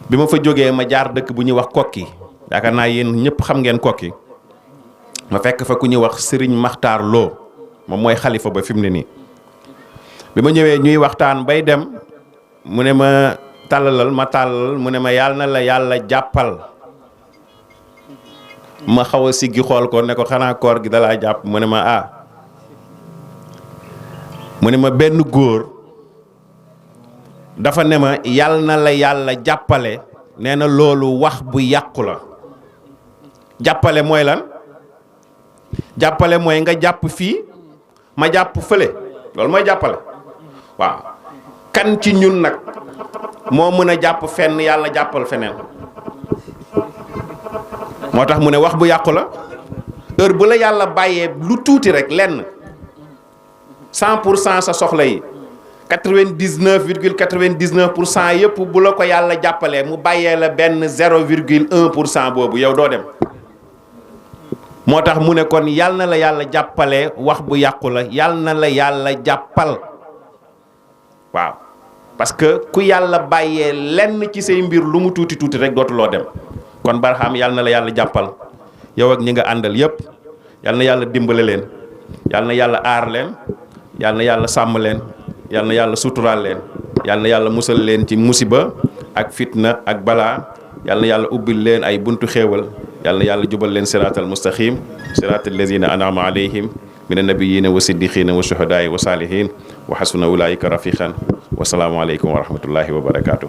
bi ma fa jógee ma jaar dëkk bu ñuy wax kokki yaakaar naa yéen ñëpp xam ngeen kokki ma fekk fa ku ñuy wax sëriñ Maxtaar Lo moom mooy xalifa ba fi mu ne nii bi ma ñëwee ñuy waxtaan bay dem mu ne ma tàllalal mu ne ma yàlla na la yàlla jàppal ma xaw a siggi xool ko ne ko xanaa koor gi dalaa jàpp mu ne ma mu ne ma benn góor dafa ne ma yàlla na la yàlla jàppale nee na loolu wax bu yàqu la jàppale mooy lan jàppale mooy nga jàpp fii ma jàpp fële loolu mooy jàppale waaw kan ci ñun nag moo mën a jàpp fenn yàlla jàppal feneen moo tax mu ne wax bu yàqu la heure bu la yàlla bàyyee lu tuuti rek lenn 100% sa soxla yi 99,99% yëpp bu la ko yàlla jàppalee mu bàyyee la benn 0,1% boobu yow doo dem moo tax mu ne kon yàlla na la yàlla jàppalee wax bu yàqu la yàlla na la yàlla jàppal waaw parce que ku yàlla bàyyee lenn ci say mbir lu mu tuuti tuuti rek dootuloo dem. kon Barham yàlla na la yàlla jàppal yow ak ñi nga àndal yëpp yàlla na yàlla dimbale leen yàlla na yàlla aar leen yàlla na yàlla sàmm leen yàlla na yàlla suturaal leen yàlla na yàlla musal leen ci musiba ak fitna ak balaa yàlla na yàlla ubbil leen ay buntu xéewal yàlla na yàlla jubal leen siraatal mustaqim siraatal lazina an'ama alayhim mina nabiyina wa siddiqina wa shuhadaai wa saalihin wa hasuna ulaika rafiqan wa salaamu aleykum wa rahmatullahi wa barakatuh.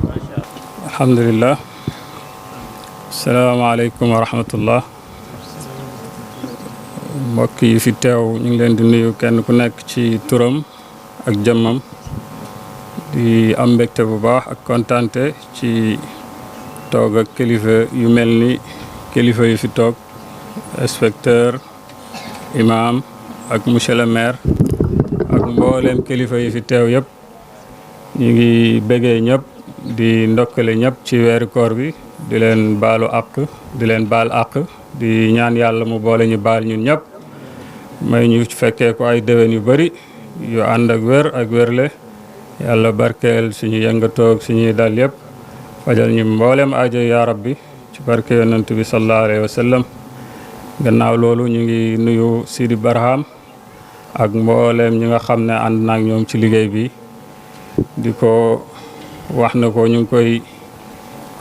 alhamdulillah. salaamaaleykum wa rahmatullah mbokk yi fi teew ñu ngi leen di nuyu kenn ku nekk ci turam ak jëmmam di am mbégte bu baax ak kontaante ci toog ak kilifa yu mel ni kilifa yu fi toog inspecteur imam ak monsieur le maire ak mbooleem kilifa yi fi teew yëpp ñu ngi bëggee ñëpp di ndokkale ñëpp ci weeru koor bi di leen baalu àq di leen baal àq di ñaan yàlla mu boole ñu baal ñun ñëpp may ñu fekkee ko ay déwén yu bari yu ànd ak wér ak wérle yàlla barkeel suñu yëngatoog suñuy dal yëpp fajal ñu mboolem aajo yaa rabbi ci barke yonent bi sallallahu alayhi wa sallam gannaaw loolu ñu ngi nuyu Sidi Barham ak mbooleem ñi nga xam ne ànd naak ñoom ci liggéey bi di ko wax na ko ñu ngi koy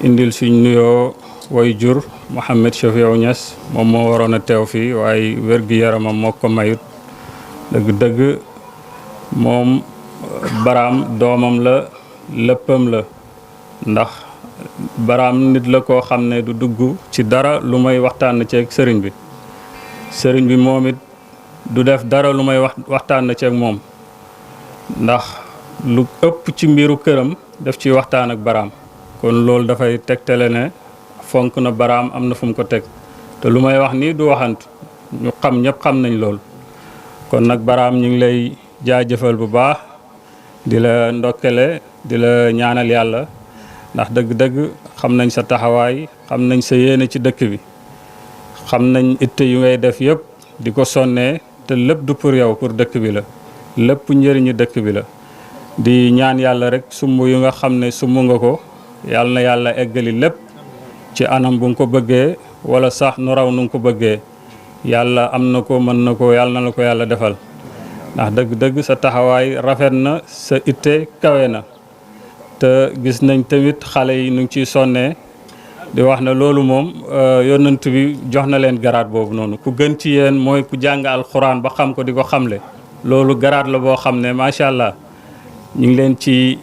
indil suñ nuyoo way jur Mouhamed Chafiou Niass moom moo waroon a teew fii waaye wér-gi-yaramam moo ko mayut dëgg-dëgg moom Barham doomam la léppam la ndax Baraam nit la koo xam ne du dugg ci dara lu may waxtaan na ceeg sëriñ bi sëriñ bi moom it du def dara lu may waxtaan na ceeg moom ndax lu ëpp ci mbiru këram def ci waxtaan ak Baraam kon loolu dafay tegtale ne fonk na Baraam am na fu mu ko teg te lu may wax nii du waxantu ñu xam ñëpp xam nañ loolu kon nag Baraam ñu ngi lay jaajëfal bu baax di la ndokkale di la ñaanal yàlla ndax dëgg-dëgg xam nañ sa taxawaay xam nañ sa yéene ci dëkk bi xam nañ itte yu ngay def yëpp di ko sonnee te lépp du pour yow pour dëkk bi la lépp njëriñu dëkk bi la di ñaan yàlla rek sumb yu nga xam ne sumb nga ko yàlla na yàlla eggali lépp ci anam bu nga ko bëggee wala sax nu raw nu nga ko bëggee yàlla am na ko mën na ko yàlla na la ko yàlla defal ndax dëgg-dëgg sa taxawaay rafet na sa itte kawe na te gis nañ tamit xale yi nu ngi ciy sonnee di wax ne loolu moom yonent bi jox na leen garaat boobu noonu ku gën ci yéen mooy ku jàng alxuraan ba xam ko di ko xamle loolu garaat la boo xam ne macha allah ñu ngi leen ci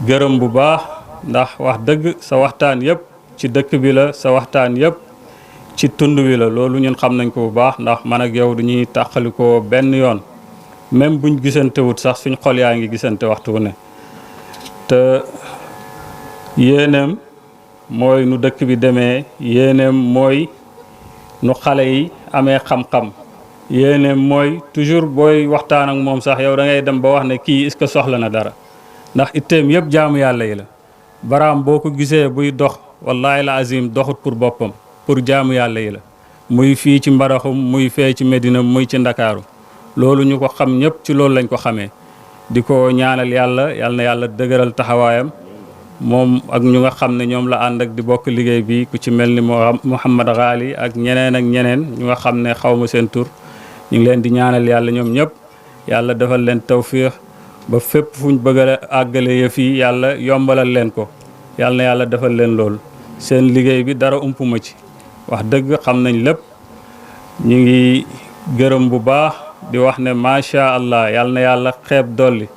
gërëm bu baax ndax wax dëgg sa waxtaan yëpp ci dëkk bi la sa waxtaan yëpp ci tund wi la loolu ñun xam nañ ko bu baax ndax man ak yow dañuy tàqalikoo benn yoon même buñ gisante wut sax suñ xol yaa ngi gisante waxtu wu ne te yéeneem mooy nu dëkk bi demee yéeneem mooy nu xale yi amee xam-xam yéeneem mooy toujours booy waxtaan ak moom sax yow da ngay dem ba wax ne kii est-ce que soxla na dara ndax itteem yëpp jaamu yàlla yi la Baraam boo ko gisee buy dox wallahi la azim doxut pour boppam pour jaamu yàlla yi la muy fii ci Mbaraxum muy fee ci Medina muy ci Ndakaaru loolu ñu ko xam ñëpp ci loolu lañ ko xamee di ko ñaanal yàlla yal na yàlla dëgëral taxawaayam moom ak ñu nga xam ne ñoom la ànd ak di bokk liggéey bi ku ci mel ni Mouhamad Ghali ak ñeneen ñu nga xam ne xaw ma seen tur ñu ngi leen di ñaanal yàlla ñoom ñëpp yàlla defal leen tawfiix ba fépp fuñ bëgg a àggale yëf yi yàlla yombalal leen ko yàlla na yàlla defal leen loolu seen liggéey bi dara umpuma ci wax dëgg xam nañ lépp ñu ngi gërëm bu baax di wax ne macha allah yàlla na yàlla xeeb dolli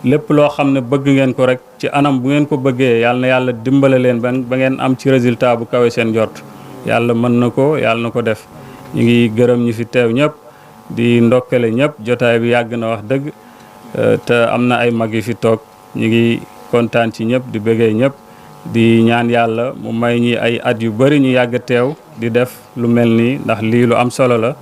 lépp loo xam ne bëgg ngeen ko rek ci anam bu ngeen ko bëggee yàlla na yàlla dimbale leen ba ngeen am ci résultat bu kawe seen jort yàlla mën na ko yàlla na ko def ñu ngi gërëm ñi fi teew ñëpp di ndokkale ñëpp jotaay bi yàgg na wax dëgg te am na ay mag yi fi toog ñu ngi kontaan ci ñëpp di bëggee ñëpp di ñaan yàlla mu may ñi ay at yu bari ñu yàgg teew di def lu mel nii ndax lii lu am solo la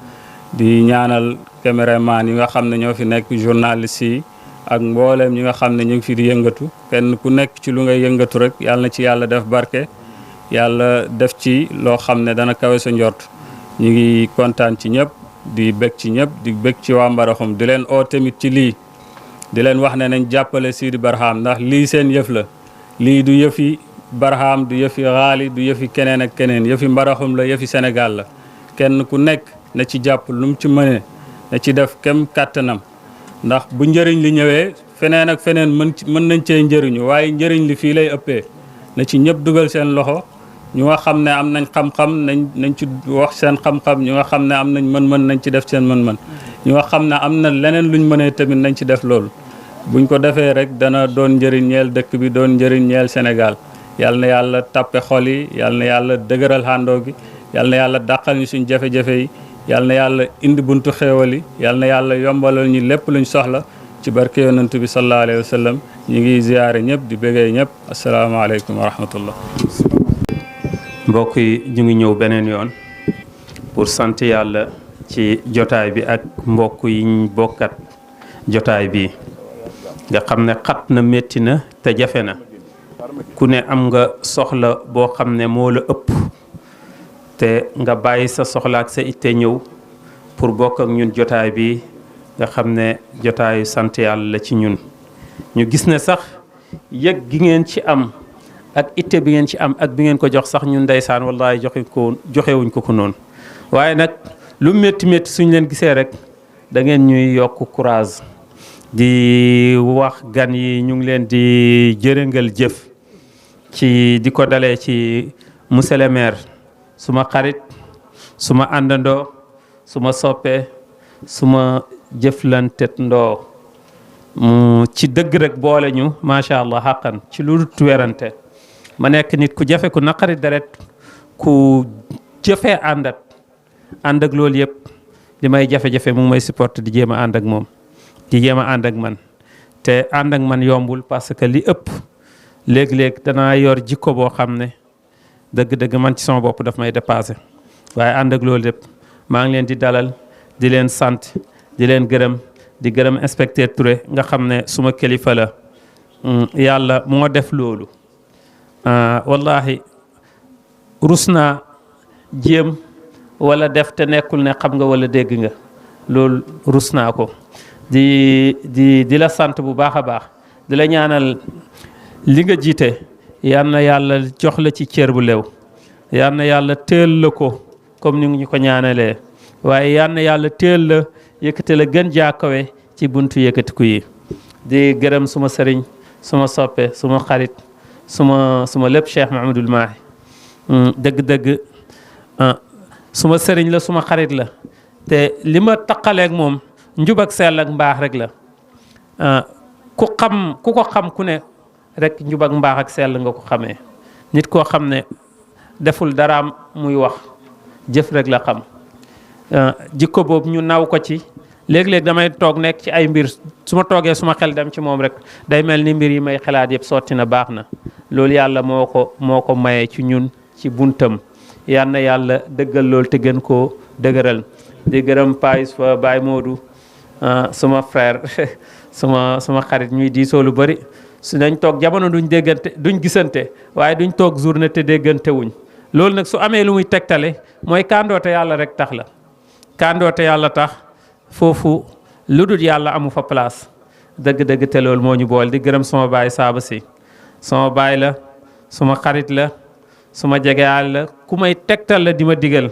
di ñaanal caméraman yi nga xam ne ñoo fi nekk journaliste yi ak mbooleem ñi nga xam ne ñu ngi fi di yëngatu kenn ku nekk ci lu ngay yëngatu rek yàlla na ci yàlla def barke yàlla def ci loo xam ne dana kawe sa njort ñu ngi kontaan ci ñëpp di bég ci ñëpp di bég ci waa Mbaraxum di leen oo tamit ci lii di leen wax ne nañ jàppale Sidi Barham ndax lii seen yëf la lii du yëfi Barham du yëfi Ghali du yëfi keneen ak keneen yëfi Mbaraxum la yëfi Sénégal la kenn ku nekk na ci jàpp lu mu ci mëne na ci def kem kàttanam ndax bu njëriñ li ñëwee feneen ak feneen mën nañ cee njëriñu waaye njëriñ li fii lay ëppee na ci ñëpp dugal seen loxo ñu nga xam ne am nañ xam-xam nañ ci wax seen xam-xam ñu nga xam ne am nañ mën-mën nañ ci def seen mën-mën ñu nga xam ne am na leneen luñ mënee tamit nañ ci def loolu buñ ko defee rek dana doon njëriñ ñeel dëkk bi doon njëriñ ñeel Sénégal yal na yàlla tappe xol yi yal na yàlla dëgëral xàndoo gi yal na yàlla dàqal ñu suñ jafe-jafe yi yal na yàlla indi buntu xéewal yi yal na yàlla yombalal ñu lépp luñ soxla ci barke yonent bi sallallahu alayhi wa sallam ñu ngi ziyaare ñëpp di bëggee ñëpp asalaamaaleykum wa rahmatullah mbokk yi ñu ngi ñëw beneen yoon pour sant yàlla ci jotaay bi ak mbokk yi ñu bokkat jotaay bi nga xam ne xat na métti na te jafe na ku ne am nga soxla boo xam ne moo la ëpp te nga bàyyi sa soxla ak sa itte ñëw pour bokk ak ñun jotaay bi nga xam ne jotaayu sant yàlla la ci ñun ñu gis ne sax yëg gi ngeen ci am ak itte bi ngeen ci am ak bi ngeen ko jox sax ñun ndeysaan wallahi joxewuñ ko noonu waaye nag lu métti métti suñ leen gisee rek da ngeen ñuy yokk courage di wax gan yi ñu ngi leen di jërëngal jëf ci di ko dalee ci monsieur le maire suma xarit suma àndandoo suma soppe suma jëflantet ndoo mu ci dëgg rek boole ñu macha allah xàqan ci lu dul werante ma nekk nit ku jafe ku naqari deret ku jëfee ànd ak loolu yëpp li may jafe-jafe mu ngi may supporté di jéem a ànd ak moom di jéem a ànd ak man te ànd ak man yombul parce que li ëpp léeg-léeg danaa yor jikko boo xam ne dëgg-dëgg man ci sama bopp daf may dépassé waaye ànd ak loolu yëpp maa ngi leen di dalal di leen sant di leen gërëm di gërëm inspecteur Touré nga xam ne suma kilifa la yàlla moo def loolu wallahi rus naa jéem wala def te nekkul ne xam nga wala dégg nga loolu rus naa ko di la sant bu baax a baax di la ñaanal li nga jiite yal na yàlla jox la ci cër bu lew yal na yàlla teel la ko comme ni ñu ko ñaanalee waaye yal na yàlla teel la yëkkate la gën jaakawe ci buntu yëkkatiku yi di gërëm suma sëriñ suma soppe suma xarit suma lépp Cheikh Mahamadul Mahi dëgg-dëgg suma sëriñ la suma xarit la te li ma taqaleeg moom njub ak sell ak mbaax rek la ku ko xam ku ne rek njub ak mbaax ak sell nga ko xamee nit koo xam ne deful daraam muy wax jëf rek la xam jikko boobu ñu naw ko ci léeg-léeg damay toog nekk ci ay mbir su ma toogee suma xel dem ci moom rek day mel ni mbir yi may xalaat yëpp sotti na baax na loolu yàlla moo ko mayee ci ñun ci buntam yal na yàlla dëggal loolu te gën koo dëgëral di gërëm Pais fa Baye Modou suma frère suma xarit ñuy diisoo lu bëri su nañ toog jamono duñ gisante waaye duñ toog journée te déggante wuñ loolu nag su amee lu muy tegtale mooy kandoote yàlla rek tax la kandoote yàlla tax foofu lu dul yàlla amu fa place dëgg-dëgg te loolu moo ñu bool di gërëm suma baay saaba si suma baay la suma xarit la suma jegeyaal la ku may tegtal la di ma digal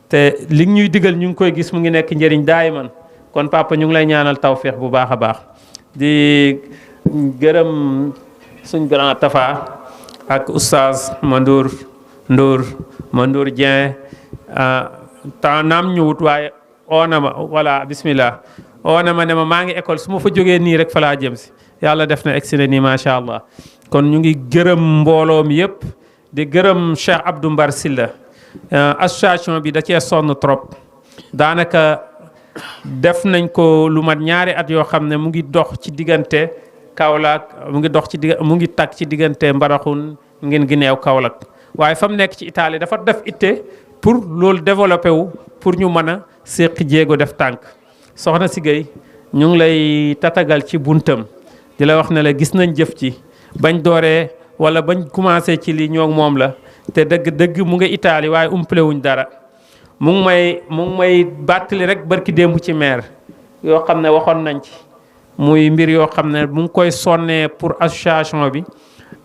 te li ñuy digal ñu ngi koy gis mu ngi nekk njëriñ daay man kon papa ñu ngi lay ñaanal tawféex bu baax a baax di gërëm suñ grand Tafa ak oustaz Mandour Dieng temps naam ñëwut waaye oona ma voilà bismillah oona ma ne ma maa ngi école su ma fa jógee nii rek fa laa jëm si yàlla def na egsi na nii macha allah kon ñu ngi gërëm mbooloo mi yëpp di gërëm Cheikh Abdou Mbar Silla association bi da cee sonn trop daanaka def nañ ko lu mat ñaari at yoo xam ne mu ngi dox ci diggante Kaolack mu ngi tag ci diggante Mbaraxun ngeen Gineew Kaolack waaye fa mu nekk ci Italie dafa def itte pour loolu développé wu pour ñu mën a séq jéego def tànk soxna si Gueye ñu ngi lay tatagal ci buntam di la wax ne la gis nañ jëf ci bañ dooree wala bañ commencé ci lii ñoo moom la te dëgg mu ngi Italie waaye umpale wuñ dara mu ngi may bàttali rek barki démb ci maire yoo xam ne waxoon nañ ci muy mbir yoo xam ne mu ngi koy sonnee pour association bi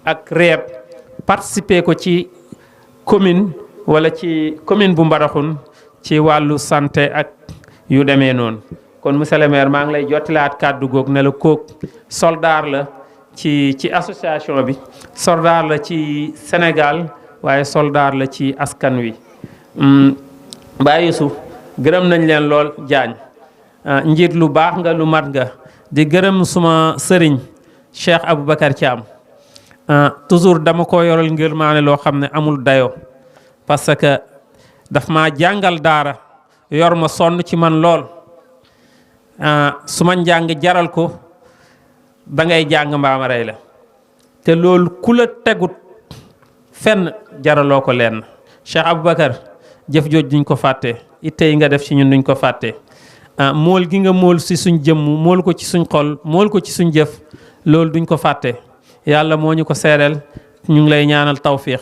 ak REEB participer ko ci commune wala ci commune bu Mbaraxun ci wàllu santé ak yu demee noonu kon monsieur le maire maa ngi lay jottilaat kàddu goog ne la kook soldat la ci association bi soldat la ci Sénégal waaye soldat la ci askan wi Baye Youssouf gërëm nañ leen lool Jaañ njiit lu baax nga lu mat nga di gërëm suma sëriñ Cheikh Aboubacar Thiam toujours dama ko yoral ngir maa ne loo xam ne amul dayo parce que daf ma jàngal daara yor ma sonn ci man lool su ma njàng jaral ko da ngay jàng mbaama rey la te loolu ku la tegut fenn jaraloo ko leen Cheikh Aboubacar jëf jooj duñ ko fàtte itte yi nga def ci ñun duñ ko fàtte mool gi nga mool si suñ jëmm mool ko ci suñ xol mool ko ci suñ jëf loolu duñ ko fàtte yàlla moo ñu ko seereel ñu ngi lay ñaanal tawfiix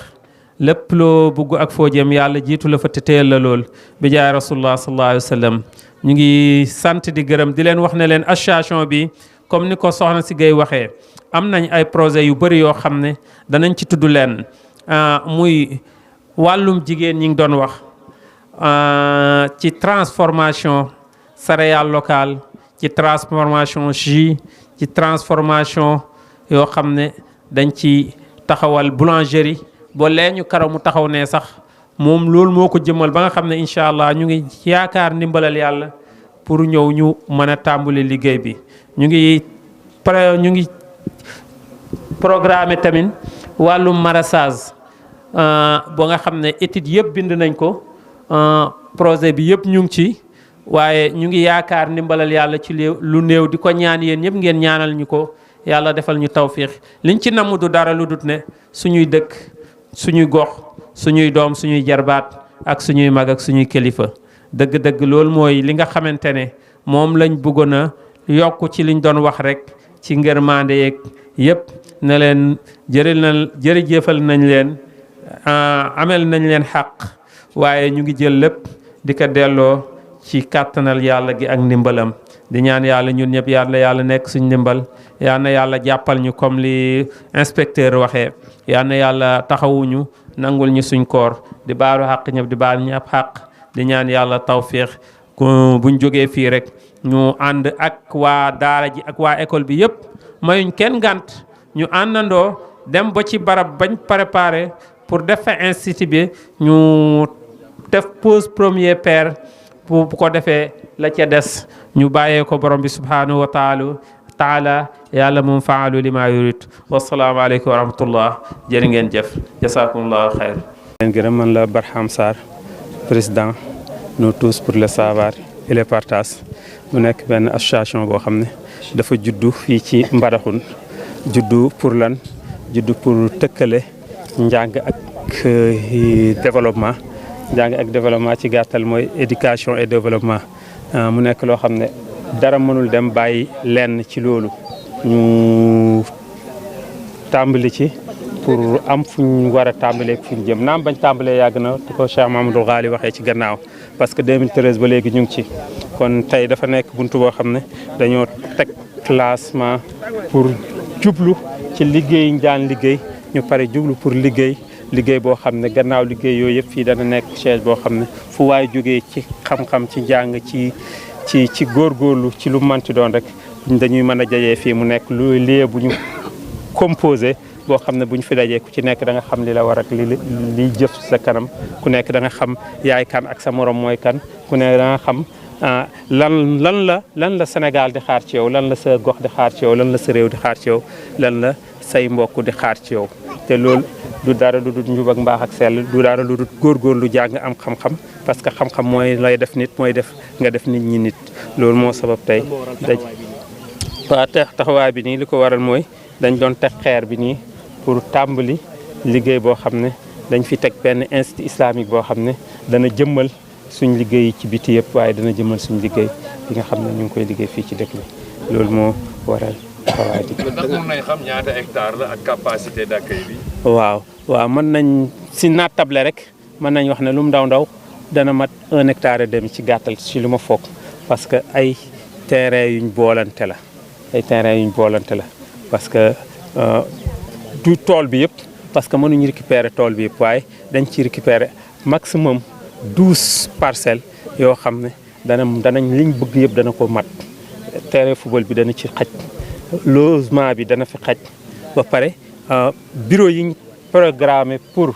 lépp loo bugg ak foo jëm yàlla jiitu la fa te téyel la lool bi jaay rasulullah sallallahu alayhi wa sallam ñu ngi sant di gërëm di leen wax ne leen association bi comme ni ko soxna si Gueye waxee am nañ ay projet yu bëri yoo xam ne danañ ci tudd leen muy wàllum jigéen ñi ngi doon wax ci transformation céréale locale ci transformation jus ci transformation yoo xam ne dañ ci taxawal boulangerie boo lee ñu karaw mu taxaw ne sax moom loolu moo ko jëmmal ba nga xam ne incha allah ñu ngi yaakaar ndimbalal yàlla pour ñëw ñu mën a tàmbali liggéey bi ñu ngi ñu ngi programme tamit wàllum maraîchage boo nga xam ne études yëpp bind nañ ko projet bi yëpp ñu ngi ci waaye ñu ngi yaakaar ndimbalal yàlla ci lu néew di ko ñaan yéen ñëpp ngeen ñaanal ñu ko yàlla defal ñu tawfiix liñ ci namm du dara lu dut ne suñuy dëkk suñuy gox suñuy doom suñuy jarbaat ak suñuy mag ak suñuy kilifa dëgg-dëgg loolu mooy li nga xamante ne moom lañ bëggoon a yokk ci liñ doon wax rek ci ngërmande yeeg yëpp ne leen jërëjëfal nañ leen amel nañ leen xaq waaye ñu ngi jël lépp di ko delloo ci kàttanal yàlla gi ak ndimbalam di ñaan yàlla ñun ñëpp yàlla nekk suñ ndimbal yal na yàlla jàppal ñu comme li inspecteur waxee yal na yàlla taxawuñu nangul ñu suñ koor di baalu xaq ñëpp di baal ñëpp xaq di ñaan yàlla tawfiix buñ jógee fii rek ñu ànd ak waa daara ji ak waa école bi yëpp mayuñ kenn gànt ñu àndandoo dem ba ci barab bañ préparé pour def fa institut bi ñu def pose premier pierre bu ko defee la ca des ñu bàyyee ko borom bi subhanahu wa taala yàlla moom faalu li maa yurid wasalaamu aleykum wa rahmatullah jërë ngeen jëf jasakumullahu xayr leen gërëm man la Barham Sarr président Nous tous pour le savoir et le partage mu nekk benn association boo xam ne dafa juddu fii ci Mbadakhoune juddu pour lan juddu pour tëkkale njàng ak développement njàng ak développement ci gàttal mooy éducation et développement mu nekk loo xam ne dara mënul dem bàyyi lenn ci loolu ñu tàmbali ci pour am fu ñu war a tàmbalee fu ñu jëm naam bañ tàmbalee yàgg na di ko Cheikh Mamadou Ghali waxee ci gannaaw parce que 2013 ba léegi ñu ngi ci kon tey dafa nekk buntu boo xam ne dañoo teg classement pour jublu ci liggéey ñu daan liggéey ñu pare jublu pour liggéey boo xam ne gannaaw liggéey yooyu yëpp fii dana nekk chaise boo xam ne fu waay jógee ci xam-xam ci njàng ci góorgóorlu ci lu manti doon rek dañuy mën a jajee fii mu nekk lu lieu bu ñu composé boo xam ne bu ñu fi dajee ku ci nekk da nga xam li la war ak li jëf sa kanam ku nekk da nga xam yaay kan ak sa morom mooy kan ku nekk da nga xam lan la Sénégal di xaar ci yow lan la sa gox di xaar ci yow lan la sa réew di xaar ci yow lan la say mbokk di xaar ci yow te loolu du dara lu dul njub ak mbaax ak sell du dara lu dul góorgóorlu jàng am xam-xam parce que xam-xam mooy lay def nit mooy def nga def nit ñi nit loolu moo sabab tey waa taxawaay bi nii li ko waral mooy dañ doon teg xeer bi nii pour tàmbali liggéey boo xam ne dañ fi teg benn institut islamique boo xam ne dana jëmmal suñ liggéey ci biti yëpp waaye dana jëmmal suñ liggéey bi nga xam ne ñu ngi koy liggéey fii ci dëkk bi loolu moo waral taxawaay bi. ndax mën nañ xam ñaata hectare la ak capacité d'accueil bi. waaw mën nañ si naatable rek mën nañ wax ne lu mu ndaw dana mat 1 hectare et demi ci gàttal ci lu ma foog parce que ay terrain yuñ boolante la parce que du tool bi yëpp parce que mënuñu récupérer tool bi yëpp waaye dañ ci récupérer maximum 12 parcelles yoo xam ne danañ liñ bëgg yëpp dana ko mat terrain football bi dana ci xaj logement bi dana fi xaj ba pare bureau yiñ programmé pour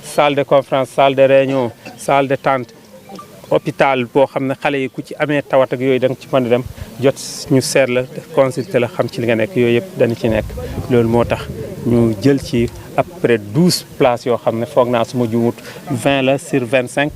salle de conférence salle de réunion salle de tente hôpital boo xam ne xale yi ku ci amee tawat ak yooyu da nga ci mën a dem jot ñu seet la consulter la xam ci li nga nekk yooyu yëpp dana ci nekk loolu moo tax ñu jël ci à peu près 12 places yoo xam ne foog naa su ma juumut 20 la sur 25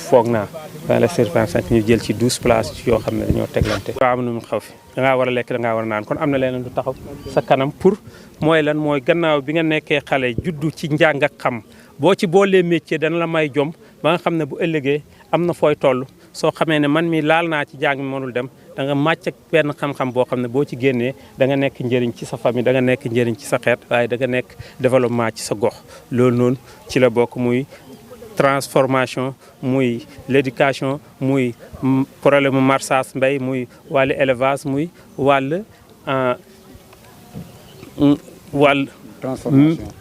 foog naa 20 la sur 25 ñu jël ci 12 places yoo xam ne dañoo teglante. waaw am na mu xaw fi da ngaa war a lekk da ngaa war a naan kon am na leneen lu taxaw sa kanam pour mooy lan mooy gannaaw bi nga nekkee xale juddu ci njàng ak xam boo ci boolee métier dana la may jom ba nga xam ne bu ëllëgee am na fooy toll soo xamee ne man mi laal naa ci jàng mi mënul dem da nga màcc ak benn xam-xam boo xam ne boo ci génnee da nga nekk njëriñ ci sa famille da nga nekk njëriñ ci sa xeet waaye da nga nekk développement ci sa gox loolu noonu ci la bokk muy transformation muy l'éducation muy problème mu maraîchage mbay muy wàllu élevage muy wàll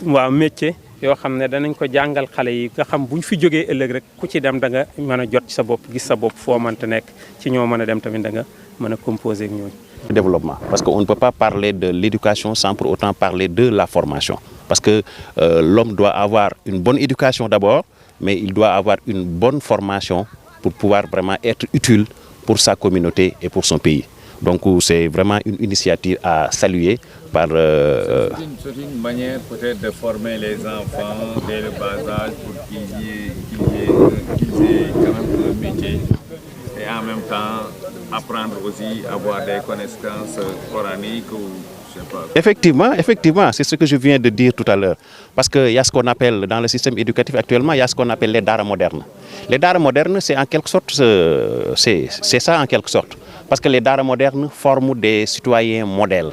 waaw métier yoo xam ne danañ ko jàngal xale yi nga xam bu ñu fi jógee ëllëg rek ku ci dem da nga mën a jot ci sa bopp gis sa bopp foo mënta nekk ci ñoo mën a dem tamit da nga mën a composer ak ñooñu. Développement, parce qu'on ne peut pas parler de l'éducation sans pour autant parler de la formation. Parce que l'homme doit avoir une bonne éducation d'abord, mais il doit avoir une bonne formation pour pouvoir vraiment être utile pour sa communauté et pour son pays. Donc c'est vraiment une initiative à saluer par... C'est une manière peut-être de former les enfants dès le bas âge pour qu'ils aient quand même un métier et en même temps apprendre aussi à avoir des connaissances coraniques ou je sais pas. Effectivement, c'est ce que je viens de dire tout à l'heure. Parce qu'il y a ce qu'on appelle, dans le système éducatif actuellement, il y a ce qu'on appelle les daara modernes. Les daara modernes, c'est en quelque sorte, c'est ça en quelque sorte. Parce que les daara modernes forment des citoyens modèles,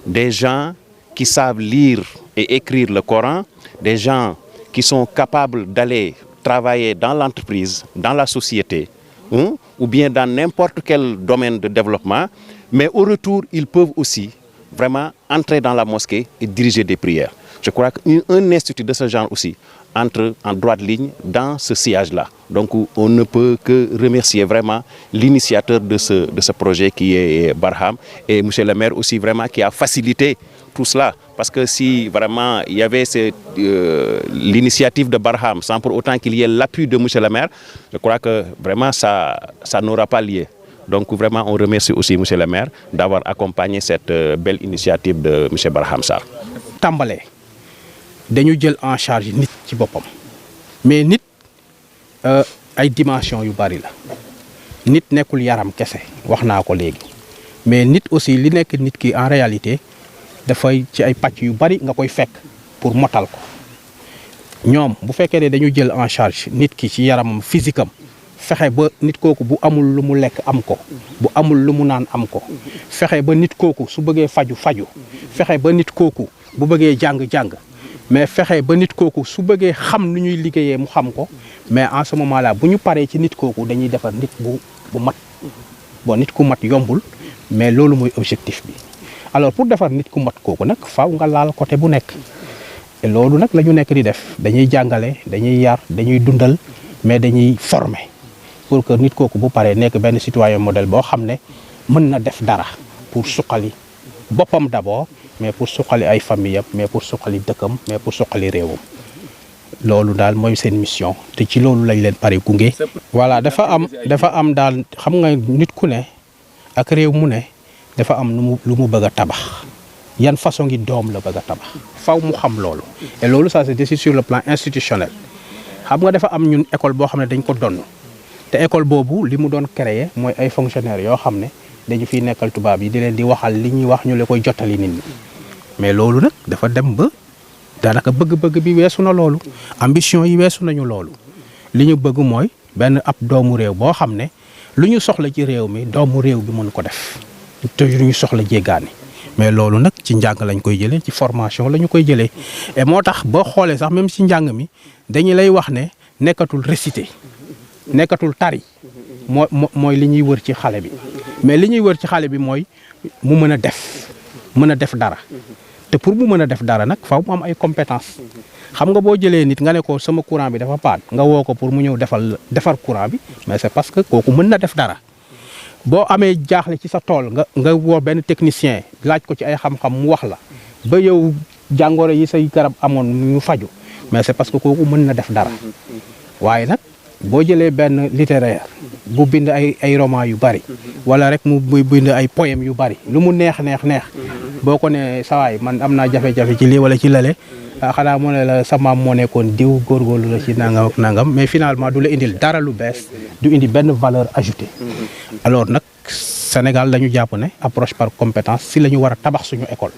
des gens qui savent lire et écrire le Coran, des gens qui sont capables d'aller travailler dans l'entreprise, dans la société, ou bien dans n'importe quel domaine de développement, mais au retour, ils peuvent aussi vraiment entrer dans la mosquée et diriger des prières. Je crois qu'un institut de ce genre aussi entre en droite ligne dans ce sillage-là. Donc on ne peut que remercier vraiment l'initiateur de ce projet qui est Barham et M. le maire aussi vraiment qui a facilité tout cela. Parce que si vraiment il y avait l'initiative de Barham sans pour autant qu'il y ait l'appui de M. le maire, je crois que vraiment ça n'aura pas lieu. Donc vraiment on remercie aussi M. le maire d'avoir accompagné cette belle initiative de M. Barham Sarr. Tambalé dañu jël en charge nit ci boppam mais nit ay dimension yu bari la nit nekkul yaram kese wax naa ko léegi mais nit aussi li nekk nit ki en réalité dafay ci ay pàcc yu bari nga koy fekk pour motal ko ñoom bu fekkee ne dañu jël en charge nit ki ci yaramam physique am fexe ba nit kooku bu amul lu mu lekk am ko bu amul lu mu naan am ko fexe ba nit kooku su bëggee faju fexe ba nit kooku bu bëggee jàng mais fexe ba nit kooku su bëggee xam nu ñuy liggéeyee mu xam ko mais en ce moment là bu ñu paree ci nit kooku dañuy defar nit bu mat bon nit ku mat yombul mais loolu mooy objectif bi alors pour defar nit ku mat kooku nag faaw nga laal côté bu nekk et loolu nag la ñu nekk di def dañuy jàngale dañuy yar dañuy dundal mais dañuy former pour que nit kooku bu paree nekk benn citoyen modèle boo xam ne mën na def dara pour suqali boppam d'abord mais pour suqali ay famille yëpp mais pour suqali dëkkam mais pour suqali réewam loolu daal mooy seen mission te ci loolu lañ leen pare gunge. voilà dafa am daal xam nga nit ku ne ak réew mu ne dafa am lu mu bëgg a tabax yan façon ngi doom la bëgg a tabax faw mu xam loolu et loolu ça c'est décidé sur le plan institutionnel xam nga dafa am ñun école boo xam ne dañ ko donn te école boobu li mu doon créer mooy ay fonctionnaires yoo xam ne dañu fiy nekkal tubaab yi di leen di waxal li ñuy wax ñu la koy jottali nit ñi mais loolu nag dafa dem ba daanaka bëgg-bëgg bi weesu na loolu ambition yi weesu nañu loolu li ñu bëgg mooy benn ab doomu réew boo xam ne lu ñu soxla ci réew mi doomu réew bi mën ko def te lu ñu soxla jéggaani mais loolu nag ci njàng lañ koy jëlee ci formation la ñu koy jëlee et moo tax boo xoolee sax même ci njàng mi dañu lay wax ne nekkatul récité nekkatul tari mooy li ñuy wër ci xale bi mais li ñuy wër ci xale bi mooy mu mën a def dara te pour mu mën a def dara nag faaw mu am ay compétence xam nga boo jëlee nit nga ne ko sama courant bi dafa paan nga woo ko pour mu ñëw defar courant bi mais c'est parce que kooku mën na def dara boo amee jaaxle ci sa tool nga woo benn technicien laaj ko ci ay xam-xam mu wax la ba yow jàngoro yi say garab amoon ñu faju mais c'est parce que kooku mën na def dara waaye nag boo jëlee benn littéraire bu bind ay roman yu bari wala rek mu bind ay poème yu bari lu mu neex boo ko ne sawaay man am naa jafe-jafe ci lii wala ci lale xanaa moo ne la sa maam moo nekkoon diw góorgóorlu la ci nangam ak nangam mais finalement du la indil dara lu bees du indi benn valeur ajoutée alors nag Sénégal lañu jàpp ne approche par compétence si la ñu war a tabax suñu école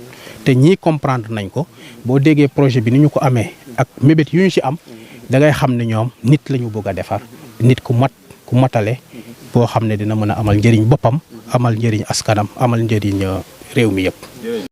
te ñii comprendre nañ ko boo déggee projet bi ni ñu ko amee ak mébét yu ñu ci am da ngay xam ne ñoom nit la ñu bëgg a defar nit ku matale boo xam ne dina mën a amal njëriñ boppam amal njëriñ askanam amal njëriñ réew mi yëpp